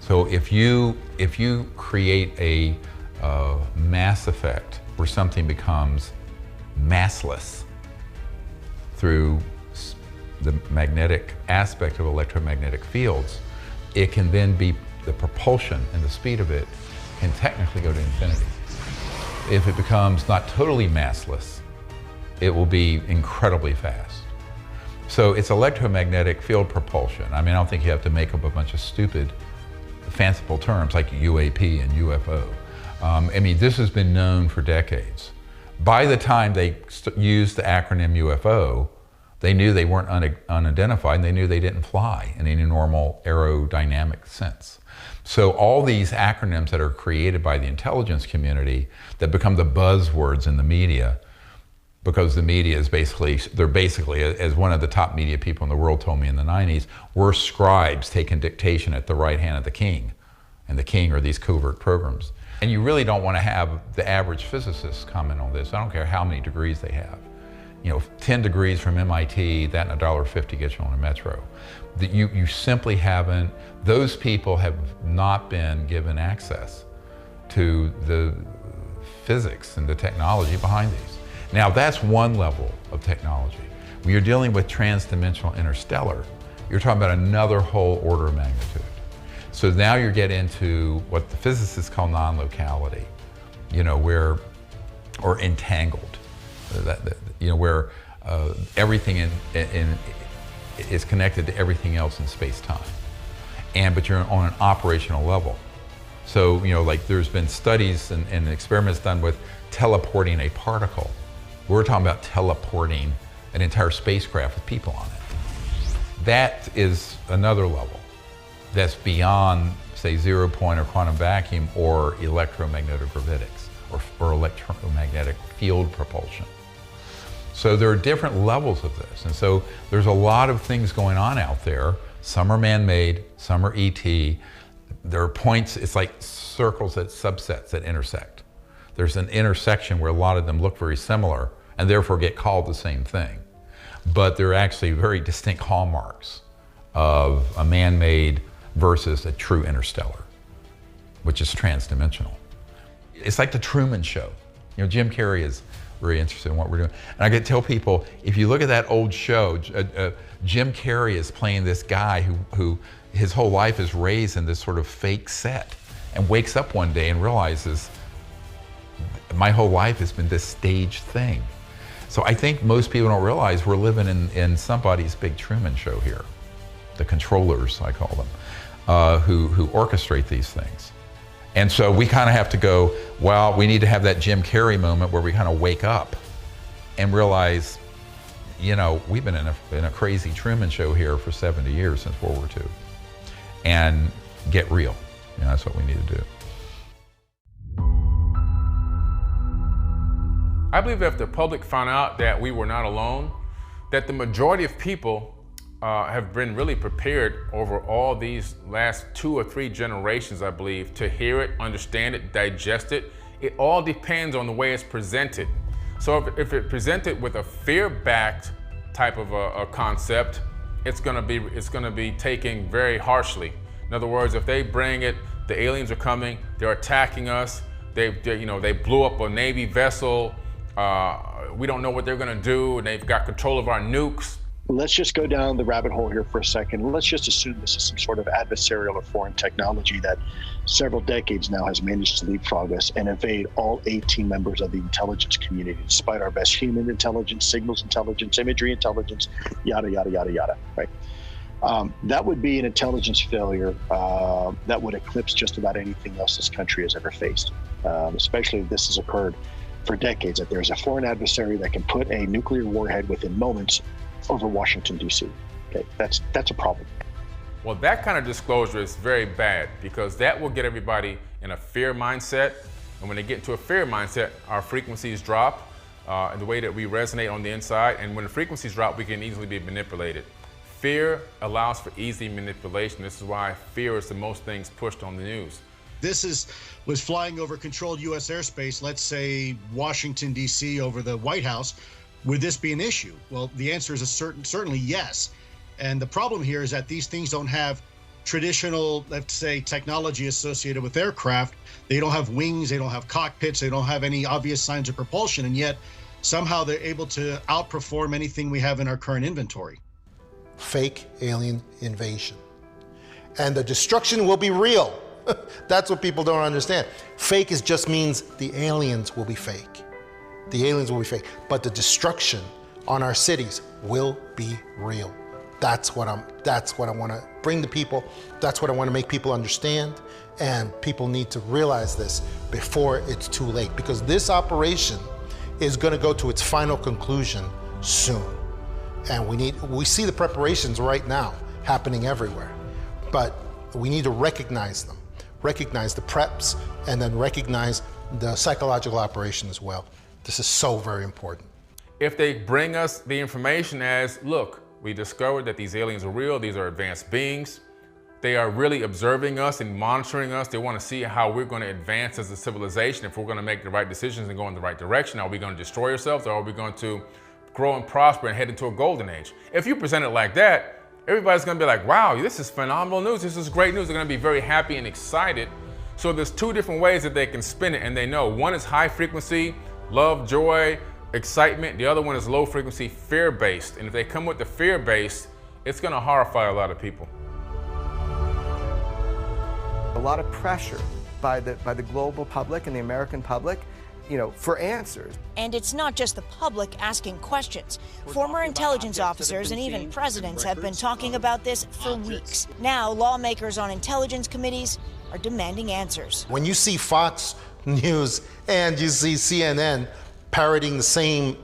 Speaker 3: So if you create a mass effect where something becomes massless through the magnetic aspect of electromagnetic fields, it can then be, the propulsion and the speed of it can technically go to infinity. If it becomes not totally massless, it will be incredibly fast. So it's electromagnetic field propulsion. I mean, I don't think you have to make up a bunch of stupid, fanciful terms like UAP and UFO. I mean, this has been known for decades. By the time they used the acronym UFO, They knew they weren't unidentified, and they knew they didn't fly in any normal aerodynamic sense. So all these acronyms that are created by the intelligence community that become the buzzwords in the media, because the media is they're basically, as one of the top media people in the world told me in the 90s, we're scribes taking dictation at the right hand of the king. And the king are these covert programs. And you really don't want to have the average physicist comment on this. I don't care how many degrees they have. 10 degrees from MIT, that and $1.50 gets you on a metro. You simply haven't, those people have not been given access to the physics and the technology behind these. Now that's one level of technology. When you're dealing with transdimensional interstellar, you're talking about another whole order of magnitude. So now you get into what the physicists call non-locality, or entangled, where everything is connected to everything else in space-time. But you're on an operational level. So, like there's been studies and experiments done with teleporting a particle. We're talking about teleporting an entire spacecraft with people on it. That is another level that's beyond, say, zero point or quantum vacuum or electromagnetic gravitics or electromagnetic field propulsion. So there are different levels of this. And so there's a lot of things going on out there. Some are man-made, some are ET. There are points, it's like circles at subsets that intersect. There's an intersection where a lot of them look very similar and therefore get called the same thing. But they're actually very distinct hallmarks of a man-made versus a true interstellar, which is transdimensional. It's like the Truman Show. Jim Carrey is very interested in what we're doing. And I could tell people, if you look at that old show, Jim Carrey is playing this guy who his whole life is raised in this sort of fake set and wakes up one day and realizes, my whole life has been this staged thing. So I think most people don't realize we're living in somebody's big Truman Show here. The controllers, I call them, who orchestrate these things. And so we kind of have to go, well, we need to have that Jim Carrey moment where we kind of wake up and realize, we've been in a crazy Truman Show here for 70 years since World War II. And get real. That's what we need to do.
Speaker 9: I believe if the public found out that we were not alone, that the majority of people have been really prepared over all these last 2 or 3 generations, I believe, to hear it, understand it, digest it. It all depends on the way it's presented. So if it's presented with a fear-backed type of a concept, it's gonna be taken very harshly. In other words, if they bring it, the aliens are coming, they're attacking us, they blew up a Navy vessel, we don't know what they're gonna do, and they've got control of our nukes.
Speaker 1: Let's just go down the rabbit hole here for a second. Let's just assume this is some sort of adversarial or foreign technology that several decades now has managed to leapfrog us and evade all 18 members of the intelligence community, despite our best human intelligence, signals intelligence, imagery intelligence, yada, yada, yada, yada, right? That would be an intelligence failure that would eclipse just about anything else this country has ever faced, especially if this has occurred for decades, that there's a foreign adversary that can put a nuclear warhead within moments over Washington, D.C. Okay, that's a problem.
Speaker 9: Well, that kind of disclosure is very bad because that will get everybody in a fear mindset. And when they get into a fear mindset, our frequencies drop in the way that we resonate on the inside. And when the frequencies drop, we can easily be manipulated. Fear allows for easy manipulation. This is why fear is the most things pushed on the news.
Speaker 10: This was flying over controlled U.S. airspace, let's say Washington, D.C., over the White House. Would this be an issue? Well, the answer is certainly yes. And the problem here is that these things don't have traditional, let's say, technology associated with aircraft. They don't have wings, they don't have cockpits, they don't have any obvious signs of propulsion, and yet somehow they're able to outperform anything we have in our current inventory.
Speaker 8: Fake alien invasion. And the destruction will be real. That's what people don't understand. Fake just means the aliens will be fake. The aliens will be fake, but the destruction on our cities will be real. That's what I want to bring to people. That's what I want to make people understand. And people need to realize this before it's too late, because this operation is going to go to its final conclusion soon. And we see the preparations right now happening everywhere. But we need to recognize them, recognize the preps, and then recognize the psychological operation as well. This is so very important.
Speaker 9: If they bring us the information as, look, we discovered that these aliens are real, these are advanced beings, they are really observing us and monitoring us, they want to see how we're going to advance as a civilization, if we're going to make the right decisions and go in the right direction. Are we going to destroy ourselves, or are we going to grow and prosper and head into a golden age? If you present it like that, everybody's going to be like, wow, this is phenomenal news, this is great news. They're going to be very happy and excited. So there's two different ways that they can spin it, and they know one is high frequency, love, joy, excitement. The other one is low frequency, fear-based. And if they come with the fear-based, it's going to horrify a lot of people.
Speaker 2: A lot of pressure by the global public and the American public, for answers.
Speaker 13: And it's not just the public asking questions. Former intelligence officers and even presidents have been talking about this for weeks. Now, lawmakers on intelligence committees are demanding answers.
Speaker 8: When you see Fox News and you see CNN parroting the same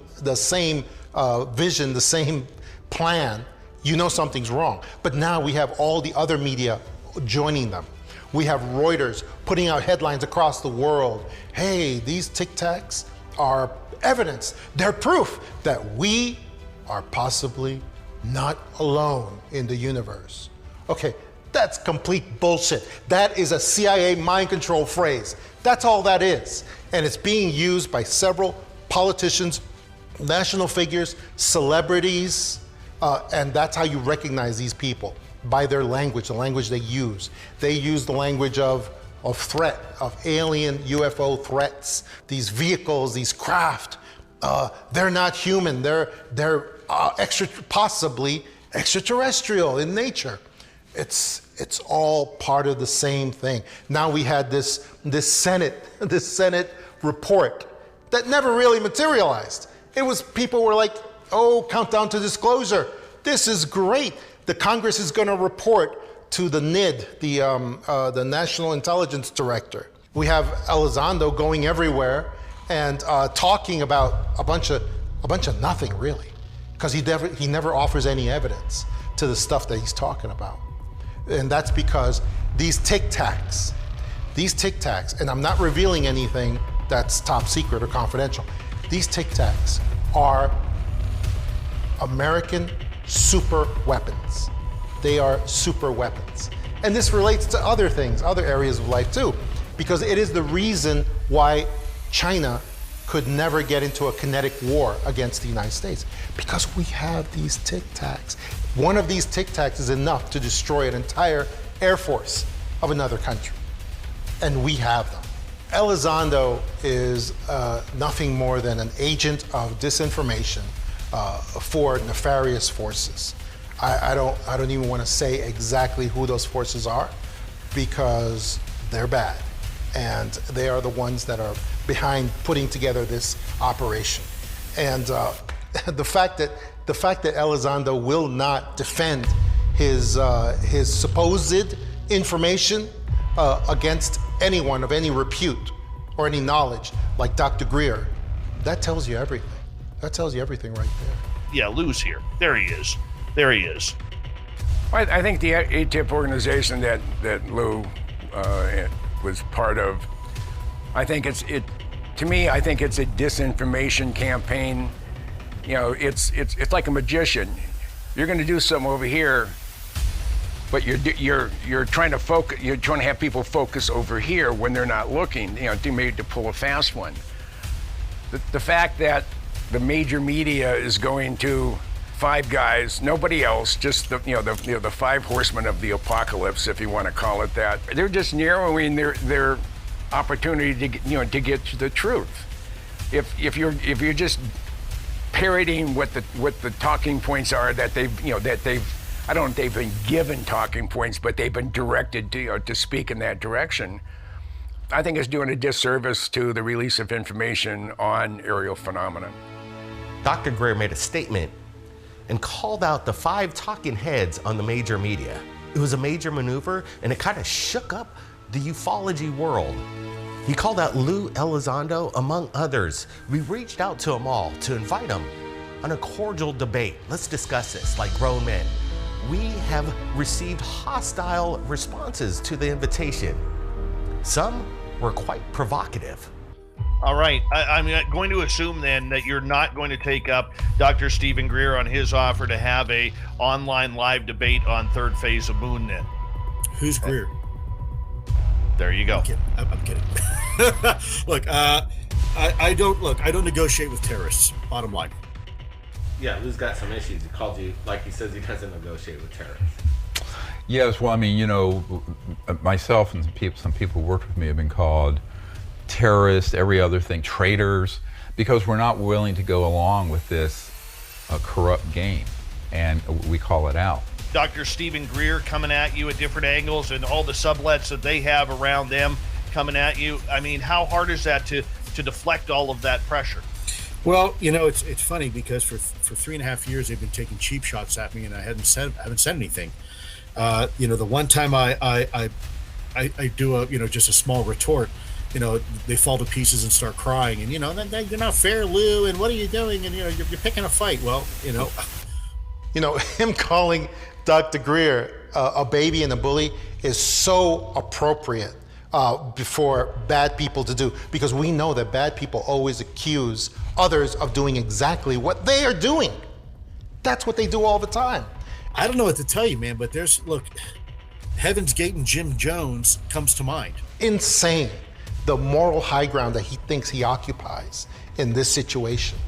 Speaker 8: vision, the same plan, you know something's wrong. But now we have all the other media joining them. We have Reuters putting out headlines across the world. Hey, these Tic Tacs are evidence. They're proof that we are possibly not alone in the universe. Okay, that's complete bullshit. That is a CIA mind control phrase. That's all that is. And it's being used by several politicians, national figures, celebrities, and that's how you recognize these people. By their language, the language they use. They use the language of threat, of alien UFO threats, these vehicles, these craft. They're not human, they're possibly extraterrestrial in nature. It's all part of the same thing. Now we had this Senate report that never really materialized. It was, people were like, oh, countdown to disclosure. This is great. The Congress is going to report to the NID, the National Intelligence Director. We have Elizondo going everywhere and talking about a bunch of nothing, really, because he never offers any evidence to the stuff that he's talking about. And that's because these Tic Tacs, and I'm not revealing anything that's top secret or confidential, these Tic Tacs are American super weapons. They are super weapons. And this relates to other things, other areas of life too, because it is the reason why China could never get into a kinetic war against the United States, because we have these Tic Tacs. One of these Tic Tacs is enough to destroy an entire air force of another country, and we have them. Elizondo is nothing more than an agent of disinformation for nefarious forces. I don't even want to say exactly who those forces are, because they're bad, and they are the ones that are behind putting together this operation. And the fact that Elizondo will not defend his supposed information against anyone of any repute or any knowledge, like Dr. Greer, that tells you everything. That tells you everything right there.
Speaker 20: Yeah, Lou's here. There he is. There he is.
Speaker 7: I think the ATIP organization that Lou was part of, I think it's a disinformation campaign. It's like a magician. You're going to do something over here, but you're trying to focus. You're trying to have people focus over here when they're not looking. To pull a fast one. The fact that the major media is going to five guys, nobody else, just the five horsemen of the apocalypse, if you want to call it that. They're just narrowing their opportunity to get to the truth. If you're just parroting what the talking points are that I don't know if they've been given talking points, but they've been directed to speak in that direction. I think it's doing a disservice to the release of information on aerial phenomena.
Speaker 21: Dr. Greer made a statement and called out the five talking heads on the major media. It was a major maneuver, and it kind of shook up the ufology world. He called out Lou Elizondo, among others. We reached out to them all to invite them on a cordial debate. Let's discuss this like grown men. We have received hostile responses to the invitation. Some were quite provocative.
Speaker 20: All right. I'm going to assume then that you're not going to take up Dr. Stephen Greer on his offer to have a online live debate on third phase of Moon then.
Speaker 10: Who's Greer?
Speaker 20: There you go.
Speaker 10: I'm kidding. Look, I don't negotiate with terrorists, bottom line.
Speaker 21: Yeah, Lou's got some issues. He called you, like he says he doesn't negotiate with terrorists.
Speaker 3: Yes, well, I mean, you know, myself and some people who worked with me have been called terrorists, every other thing, traitors, because we're not willing to go along with this corrupt game, and we call it out.
Speaker 20: Dr. Stephen Greer coming at you at different angles and all the sublets that they have around them coming at you. I mean, how hard is that to deflect all of that pressure?
Speaker 10: Well, you know, it's funny because for 3.5 years they've been taking cheap shots at me, and I haven't said anything. You know, the one time I do just a small retort, you know, they fall to pieces and start crying, and you know, then you're not fair, Lou, and what are you doing? And you know, you're picking a fight. Well, you know,
Speaker 8: him calling Dr. Greer a baby and a bully is so appropriate for bad people to do, because we know that bad people always accuse others of doing exactly what they are doing. That's what they do all the time.
Speaker 10: I don't know what to tell you, man, but look, Heaven's Gate and Jim Jones comes to mind.
Speaker 8: Insane, the moral high ground that he thinks he occupies in this situation.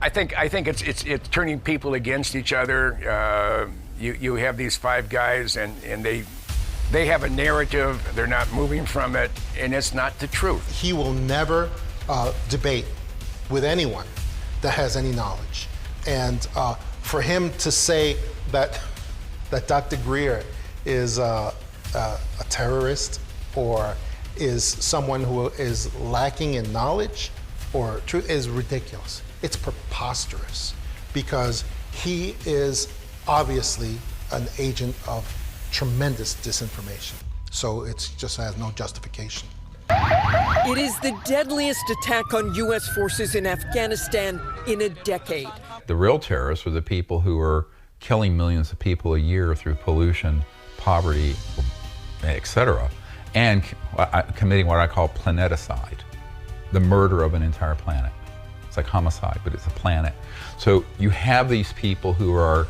Speaker 7: I think it's turning people against each other. You have these five guys, and they have a narrative. They're not moving from it, and it's not the truth.
Speaker 8: He will never debate with anyone that has any knowledge. And for him to say that Dr. Greer is a terrorist or is someone who is lacking in knowledge or truth is ridiculous. It's preposterous, because he is obviously an agent of tremendous disinformation. So it just has no justification.
Speaker 4: It is the deadliest attack on U.S. forces in Afghanistan in a decade.
Speaker 3: The real terrorists are the people who are killing millions of people a year through pollution, poverty, etc., and committing what I call planeticide, the murder of an entire planet. It's like homicide, but it's a planet. So you have these people who are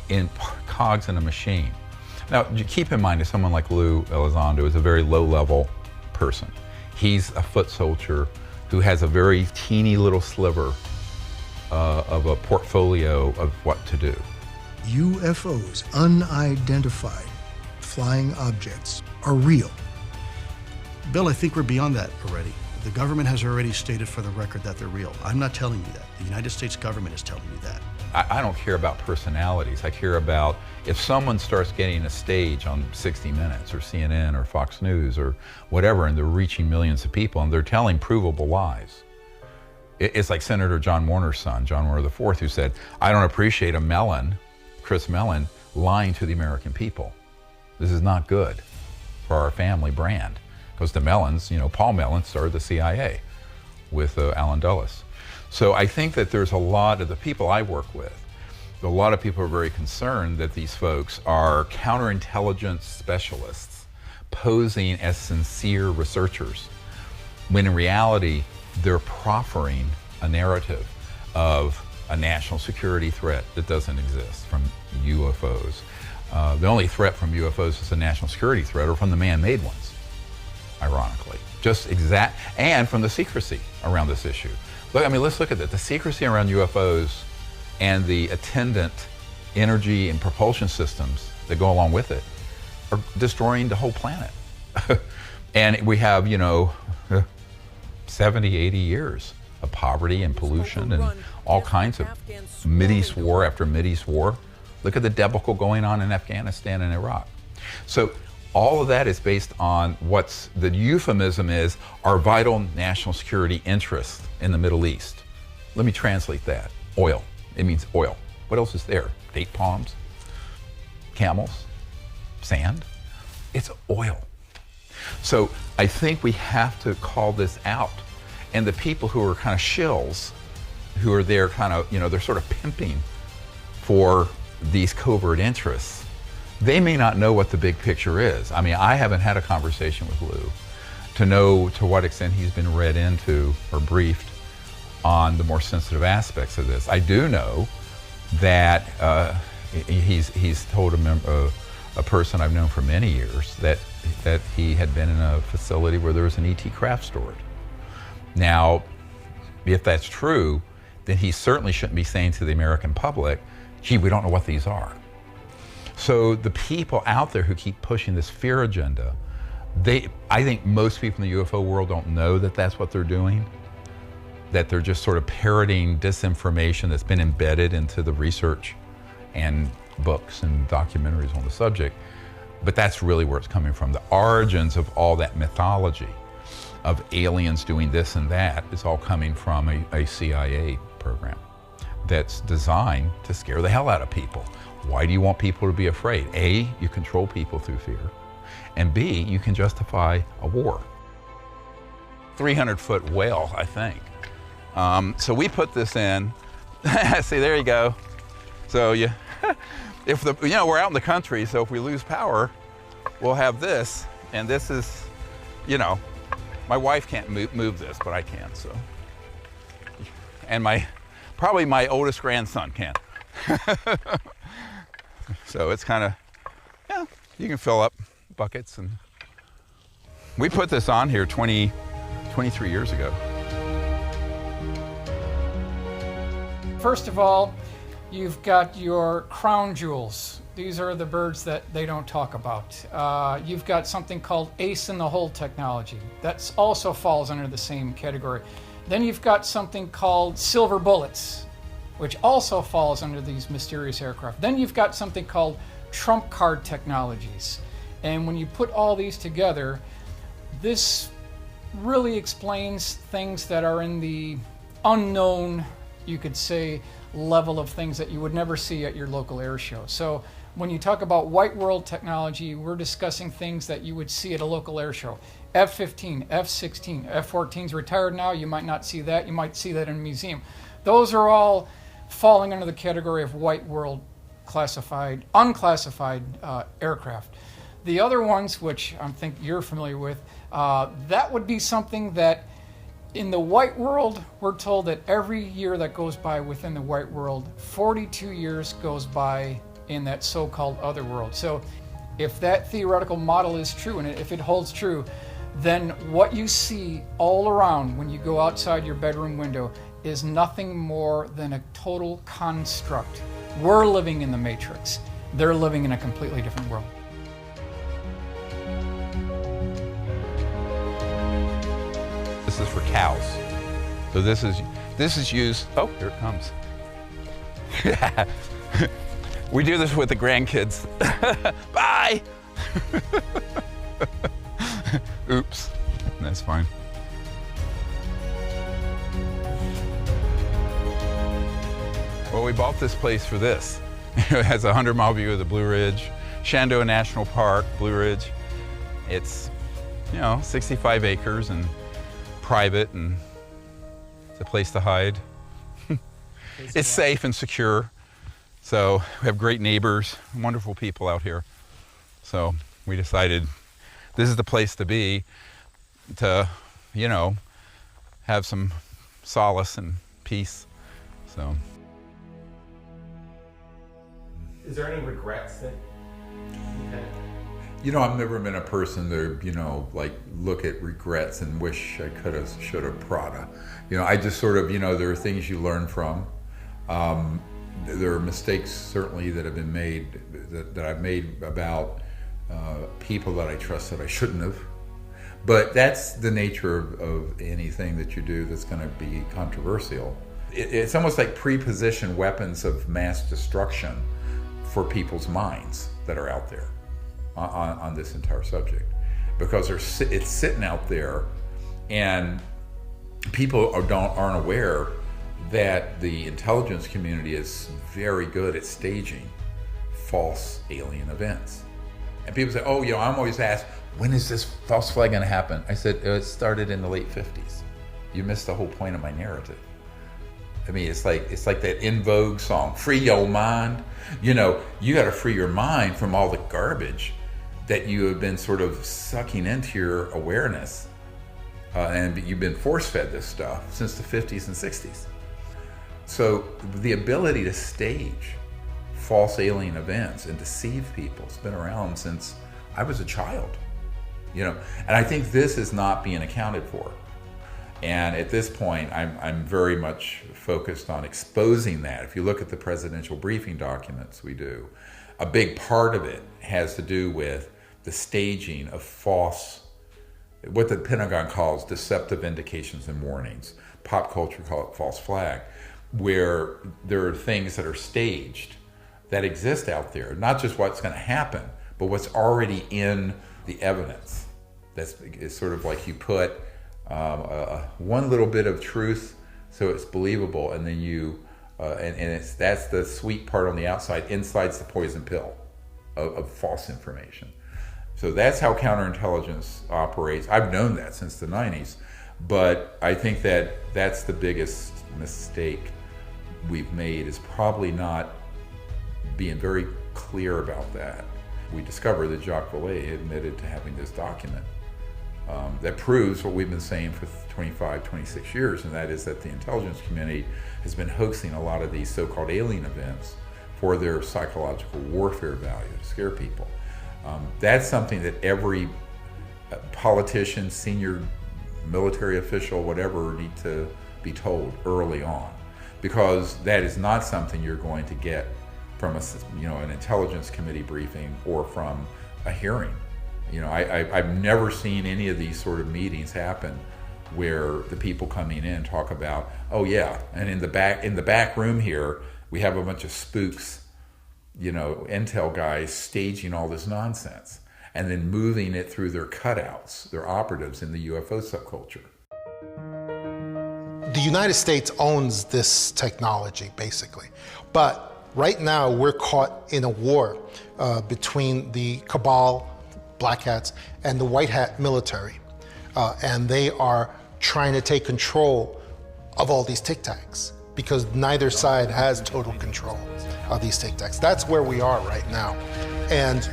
Speaker 3: in cogs in a machine. Now, keep in mind that someone like Lou Elizondo is a very low-level person. He's a foot soldier who has a very teeny little sliver of a portfolio of what to do.
Speaker 5: UFOs, unidentified flying objects, are real.
Speaker 10: Bill, I think we're beyond that already. The government has already stated for the record that they're real. I'm not telling you that. The United States government is telling you that.
Speaker 3: I don't care about personalities. I care about if someone starts getting a stage on 60 Minutes or CNN or Fox News or whatever, and they're reaching millions of people and they're telling provable lies. It's like Senator John Warner's son, John Warner IV, who said, I don't appreciate a Mellon, Chris Mellon, lying to the American people. This is not good for our family brand. Because the Mellons, you know, Paul Mellon started the CIA with Allen Dulles. So I think that there's a lot of the people I work with, a lot of people are very concerned that these folks are counterintelligence specialists posing as sincere researchers, when in reality, they're proffering a narrative of a national security threat that doesn't exist from UFOs. The only threat from UFOs is a national security threat, or from the man-made ones, ironically. And from the secrecy around this issue. Look, I mean, let's look at that. The secrecy around UFOs and the attendant energy and propulsion systems that go along with it are destroying the whole planet. And we have, 70, 80 years of poverty and pollution and all kinds of Mideast war after Mideast war. Look at the debacle going on in Afghanistan and Iraq. So all of that is based on what's the euphemism is our vital national security interest in the Middle East. Let me translate that. Oil. It means oil. What else is there? Date palms, camels, sand. It's oil. So I think we have to call this out. And the people who are kind of shills who are there kind of, they're sort of pimping for these covert interests, they may not know what the big picture is. I mean, I haven't had a conversation with Lou to know to what extent he's been read into or briefed on the more sensitive aspects of this. I do know that he's told a person I've known for many years that he had been in a facility where there was an ET craft stored. Now, if that's true, then he certainly shouldn't be saying to the American public, gee, we don't know what these are. So the people out there who keep pushing this fear agenda, I think most people in the UFO world don't know that that's what they're doing, that they're just sort of parroting disinformation that's been embedded into the research and books and documentaries on the subject. But that's really where it's coming from. The origins of all that mythology of aliens doing this and that is all coming from a CIA program that's designed to scare the hell out of people. Why do you want people to be afraid? A, you control people through fear, and B, you can justify a war. 300-foot whale, I think. So we put this in. See, there you go. So we're out in the country, so if we lose power, we'll have this, and this is, my wife can't move this, but I can, so. And probably my oldest grandson can. So it's kind of, you can fill up buckets, and we put this on here 23 years ago.
Speaker 14: First of all, you've got your crown jewels. These are the birds that they don't talk about. You've got something called ace in the hole technology. That also falls under the same category. Then you've got something called silver bullets, which also falls under these mysterious aircraft. Then you've got something called trump card technologies. And when you put all these together, this really explains things that are in the unknown, you could say, level of things that you would never see at your local air show. So when you talk about white world technology, we're discussing things that you would see at a local air show. F-15, F-16, F-14's retired now, you might not see that, you might see that in a museum. Those are all falling under the category of white world classified, unclassified aircraft. The other ones, which I think you're familiar with, that would be something that in the white world, we're told that every year that goes by within the white world, 42 years goes by in that so-called other world. So if that theoretical model is true, and if it holds true, then what you see all around when you go outside your bedroom window is nothing more than a total construct. We're living in the Matrix. They're living in a completely different world.
Speaker 3: This is for cows. So this is used, oh, here it comes. We do this with the grandkids. Bye! Oops, that's fine. Well, we bought this place for this. It has a 100-mile view of the Blue Ridge, Shenandoah National Park, Blue Ridge. It's, 65 acres and private, and it's a place to hide. It's safe and secure. So we have great neighbors, wonderful people out here. So we decided this is the place to be to, have some solace and peace. So.
Speaker 21: Is there any regrets that you had?
Speaker 3: I've never been a person to, look at regrets and wish I could have, should have, proud've. I just sort of, there are things you learn from. There are mistakes certainly that have been made, that I've made about people that I trust that I shouldn't have. But that's the nature of anything that you do that's going to be controversial. It's almost like pre-positioned weapons of mass destruction for people's minds that are out there on this entire subject, because it's sitting out there, and people aren't aware that the intelligence community is very good at staging false alien events. And people say, I'm always asked, when is this false flag going to happen? I said, it started in the late 50s. You missed the whole point of my narrative. I mean, it's like that In Vogue song, "Free Your Mind." You know, you got to free your mind from all the garbage that you have been sort of sucking into your awareness, and you've been force-fed this stuff since the 50s and 60s. So the ability to stage false alien events and deceive people has been around since I was a child, you know, and I think this is not being accounted for. And at this point, I'm very much focused on exposing that. If you look at the presidential briefing documents we do, a big part of it has to do with the staging of false, what the Pentagon calls deceptive indications and warnings. Pop culture call it false flag, where there are things that are staged that exist out there, not just what's going to happen, but what's already in the evidence. It's sort of like you put one little bit of truth so it's believable, and then that's the sweet part on the outside. Inside's the poison pill of false information. So that's how counterintelligence operates. I've known that since the 90s, but I think that that's the biggest mistake we've made, is probably not being very clear about that. We discovered that Jacques Vallée admitted to having this document that proves what we've been saying for 25, 26 years, and that is that the intelligence community has been hoaxing a lot of these so-called alien events for their psychological warfare value, to scare people. That's something that every politician, senior military official, whatever, need to be told early on, because that is not something you're going to get from an intelligence committee briefing or from a hearing. You know, I've never seen any of these sort of meetings happen where the people coming in talk about, oh yeah, and in the back room here, we have a bunch of spooks, you know, intel guys staging all this nonsense and then moving it through their cutouts, their operatives in the UFO subculture.
Speaker 8: The United States owns this technology, basically. But right now, we're caught in a war between the cabal, black hats, and the white hat military. And they are trying to take control of all these tic tacs, because neither side has total control of these tic tacs. That's where we are right now. And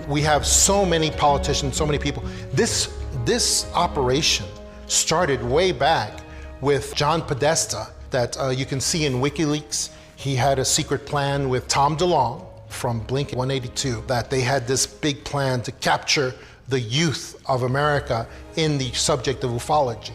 Speaker 8: we have so many politicians, so many people. This operation started way back with John Podesta that you can see in WikiLeaks. He had a secret plan with Tom DeLonge from Blink 182, that they had this big plan to capture the youth of America in the subject of ufology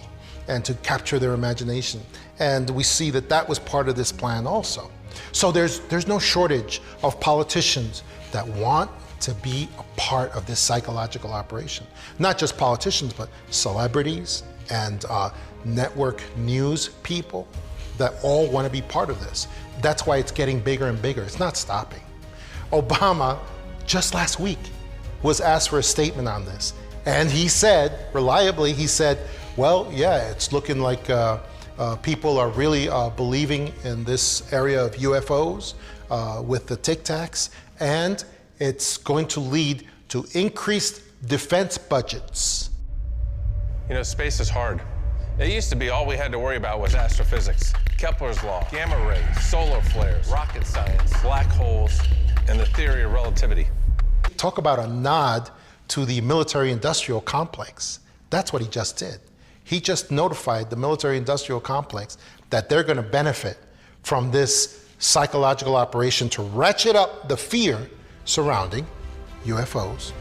Speaker 8: and to capture their imagination. And we see that that was part of this plan also. So there's no shortage of politicians that want to be a part of this psychological operation. Not just politicians, but celebrities and network news people that all want to be part of this. That's why it's getting bigger and bigger. It's not stopping. Obama, just last week, was asked for a statement on this. And he said, reliably, he said, well, yeah, it's looking like people are really believing in this area of UFOs with the Tic Tacs, and it's going to lead to increased defense budgets.
Speaker 6: You know, space is hard. It used to be all we had to worry about was astrophysics, Kepler's law, gamma rays, solar flares, rocket science, black holes, and the theory of relativity.
Speaker 8: Talk about a nod to the military-industrial complex. That's what he just did. He just notified the military-industrial complex that they're going to benefit from this psychological operation to ratchet up the fear surrounding UFOs.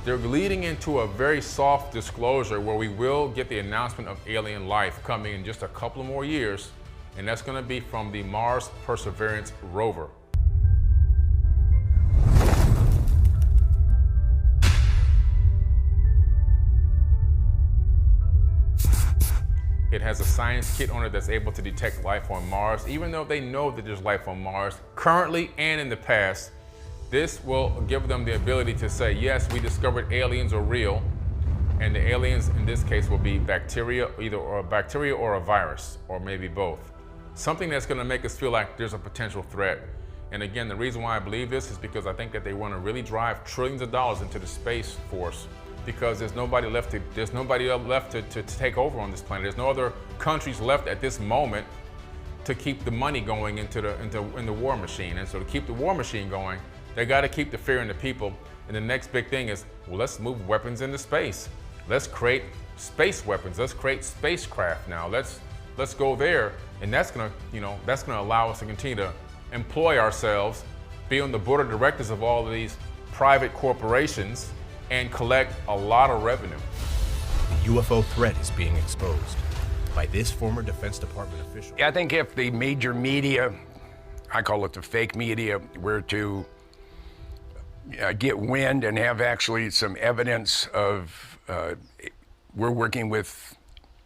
Speaker 9: They're leading into a very soft disclosure where we will get the announcement of alien life coming in just a couple of more years, and that's going to be from the Mars Perseverance rover. It has a science kit on it that's able to detect life on Mars, even though they know that there's life on Mars currently and in the past. This will give them the ability to say, yes, we discovered aliens are real, and the aliens in this case will be bacteria, either a bacteria or a virus, or maybe both. Something that's going to make us feel like there's a potential threat. And again, the reason why I believe this is because I think that they want to really drive trillions of dollars into the Space Force because there's nobody left to take over on this planet. There's no other countries left at this moment to keep the money going in the war machine. And so to keep the war machine going, they got to keep the fear in the people. And the next big thing is, well, let's move weapons into space. Let's create space weapons. Let's create spacecraft now. Let's go there, and that's gonna allow us to continue to employ ourselves, be on the board of directors of all of these private corporations, and collect a lot of revenue.
Speaker 17: The UFO threat is being exposed by this former Defense Department official.
Speaker 7: I think if the major media, I call it the fake media, were to get wind and have actually some evidence of we're working with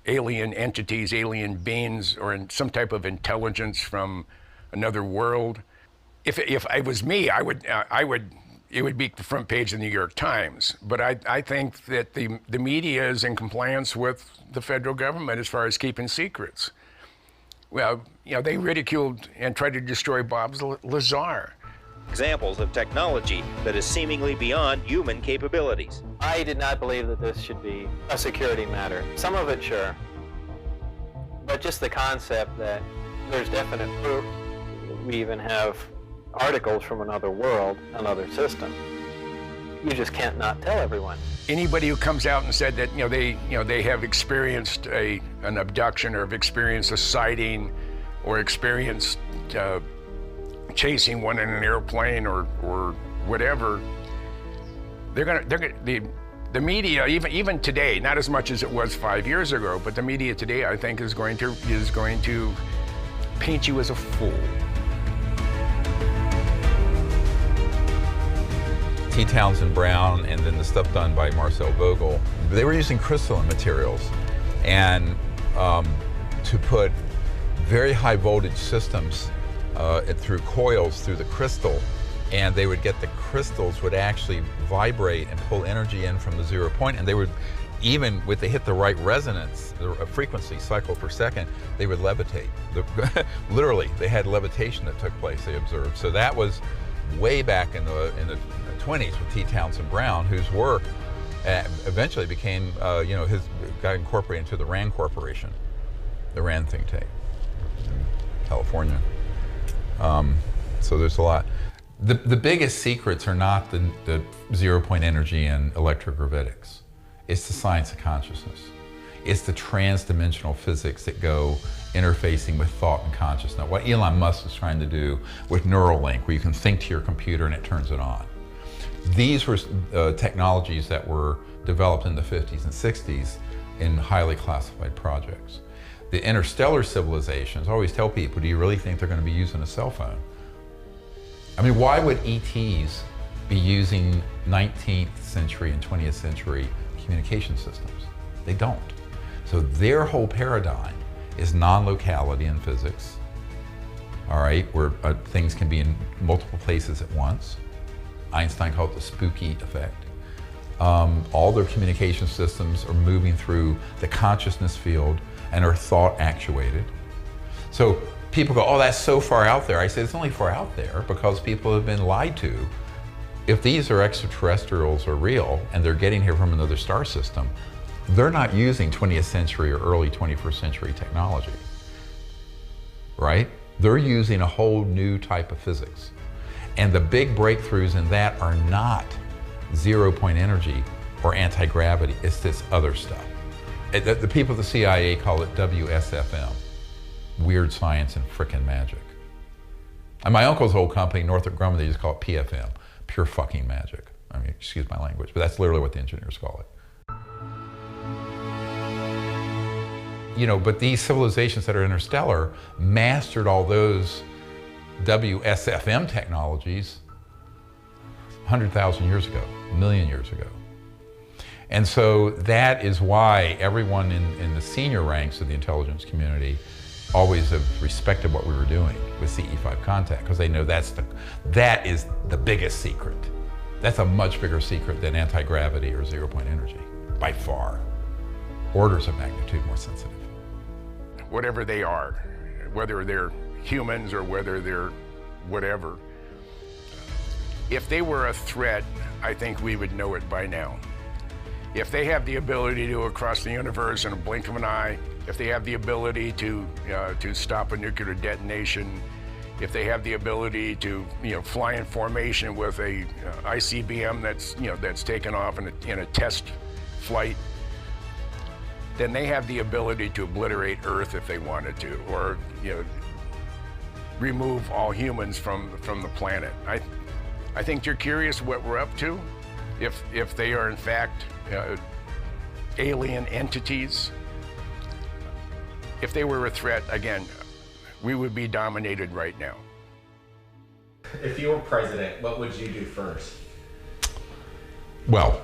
Speaker 7: alien entities, alien beings, or in some type of intelligence from another world. If it was me, it would be the front page of the New York Times. But I think that the media is in compliance with the federal government as far as keeping secrets. Well, they ridiculed and tried to destroy Bob Lazar.
Speaker 11: Examples of technology that is seemingly beyond human capabilities.
Speaker 12: I did not believe that this should be a security matter. Some of it, sure. But just the concept that there's definite proof. We even have articles from another world, another system. You just can't not tell everyone.
Speaker 7: Anybody who comes out and said that they have experienced an abduction, or have experienced a sighting, or experienced chasing one in an airplane or whatever, the media, even today, not as much as it was 5 years ago, but the media today, I think, is going to paint you as a fool.
Speaker 3: T. Townsend Brown, and then the stuff done by Marcel Vogel, they were using crystalline materials and to put very high voltage systems through coils through the crystal, and they would get the crystals would actually vibrate and pull energy in from the 0 point, and they would, even if they hit the right resonance, the frequency cycle per second, they would levitate. Literally, they had levitation that took place, they observed. So that was way back in the 20s with T. Townsend Brown, whose work eventually became, got incorporated into the RAND Corporation, the RAND think tank in California. So there's a lot. The biggest secrets are not the 0 point energy and electrogravitics. It's the science of consciousness. It's the trans-dimensional physics that go interfacing with thought and consciousness. What Elon Musk is trying to do with Neuralink, where you can think to your computer and it turns it on. These were technologies that were developed in the 50s and 60s in highly classified projects. The interstellar civilizations, I always tell people, do you really think they're going to be using a cell phone? I mean, why would ETs be using 19th century and 20th century communication systems? They don't. So their whole paradigm is non-locality in physics, all right, where things can be in multiple places at once. Einstein called it the spooky effect. All their communication systems are moving through the consciousness field and are thought actuated. So people go, oh, that's so far out there. I say, it's only far out there because people have been lied to. If these are extraterrestrials or real and they're getting here from another star system, they're not using 20th century or early 21st century technology, right? They're using a whole new type of physics. And the big breakthroughs in that are not 0 point energy or anti-gravity, it's this other stuff. The people at the CIA call it WSFM, weird science and frickin' magic. And my uncle's old company, Northrop Grumman, they just call it PFM, pure fucking magic. I mean, excuse my language, but that's literally what the engineers call it. But these civilizations that are interstellar mastered all those WSFM technologies 100,000 years ago, a million years ago. And so that is why everyone in the senior ranks of the intelligence community always have respected what we were doing with CE5 contact, because they know that is the biggest secret. That's a much bigger secret than anti-gravity or 0 point energy, by far. Orders of magnitude more sensitive.
Speaker 7: Whatever they are, whether they're humans or whether they're whatever, if they were a threat, I think we would know it by now. If they have the ability to go across the universe in a blink of an eye, if they have the ability to stop a nuclear detonation, if they have the ability to fly in formation with a ICBM that's taken off in a test flight, then they have the ability to obliterate Earth if they wanted to, or remove all humans from the planet. I think you're curious what we're up to, if they are in fact alien entities. If they were a threat, again, we would be dominated right now.
Speaker 21: If you were president, what would you do first?
Speaker 3: Well,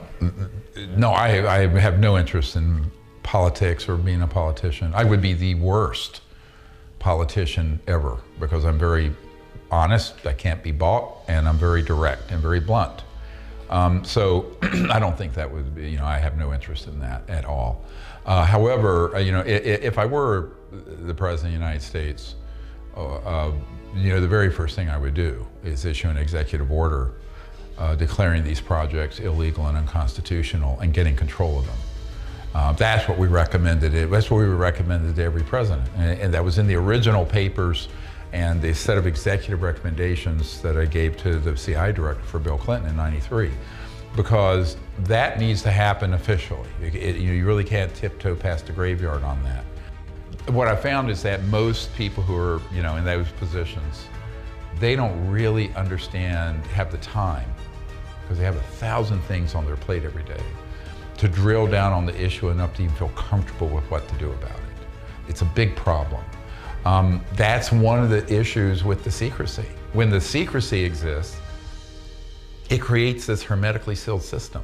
Speaker 3: no, I have no interest in politics or being a politician. I would be the worst politician ever because I'm very honest, I can't be bought, and I'm very direct and very blunt. So I don't think that would be, I have no interest in that at all. However, if I were the President of the United States, the very first thing I would do is issue an executive order declaring these projects illegal and unconstitutional and getting control of them. That's what we recommended. That's what we recommended to every president, and that was in the original papers and the set of executive recommendations that I gave to the CIA director for Bill Clinton in '93, because that needs to happen officially. You really can't tiptoe past the graveyard on that. What I found is that most people who are in those positions, they don't really understand, have the time, because they have 1,000 things on their plate every day, to drill down on the issue enough to even feel comfortable with what to do about it. It's a big problem. That's one of the issues with the secrecy. When the secrecy exists, it creates this hermetically sealed system.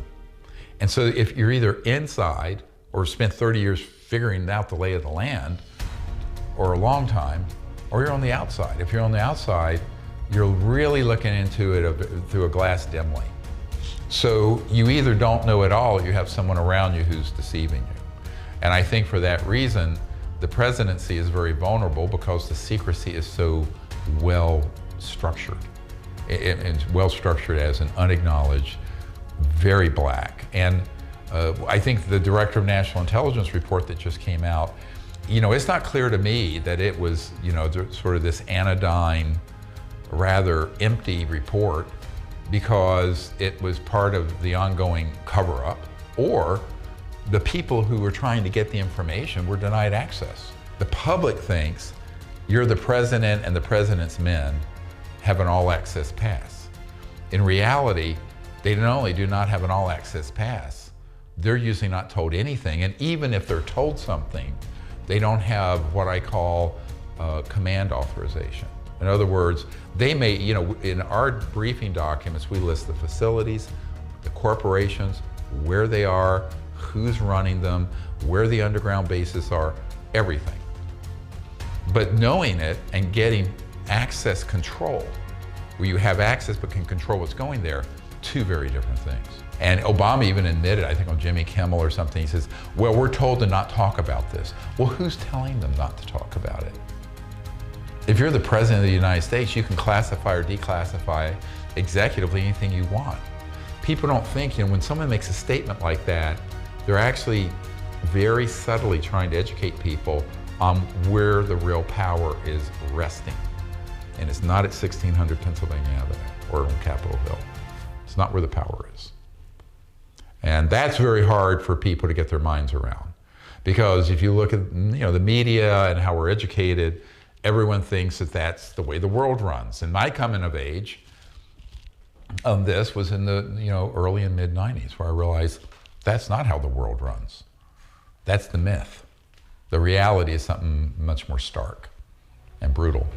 Speaker 3: And so if you're either inside or spent 30 years figuring out the lay of the land, or a long time, or you're on the outside. If you're on the outside, you're really looking into it through a glass dimly. So you either don't know at all, or you have someone around you who's deceiving you. And I think for that reason, the presidency is very vulnerable because the secrecy is so well structured. It's well structured as an unacknowledged, very black. And I think the Director of National Intelligence report that just came out, it's not clear to me that it was, sort of this anodyne, rather empty report because it was part of the ongoing cover-up, or the people who were trying to get the information were denied access. The public thinks you're the president and the president's men have an all-access pass. In reality, they not only do not have an all-access pass, they're usually not told anything, and even if they're told something, they don't have what I call command authorization. In other words, they may, in our briefing documents, we list the facilities, the corporations, where they are, who's running them, where the underground bases are, everything. But knowing it and getting access control, where you have access but can control what's going there, two very different things. And Obama even admitted, I think on Jimmy Kimmel or something, he says, well, we're told to not talk about this. Well, who's telling them not to talk about it? If you're the president of the United States, you can classify or declassify executively anything you want. People don't think, when someone makes a statement like that, they're actually very subtly trying to educate people on where the real power is resting. And it's not at 1600 Pennsylvania Avenue or on Capitol Hill. It's not where the power is. And that's very hard for people to get their minds around. Because if you look at the media and how we're educated, everyone thinks that that's the way the world runs. And my coming of age on this was in the early and mid 90s, where I realized that's not how the world runs. That's the myth. The reality is something much more stark and brutal.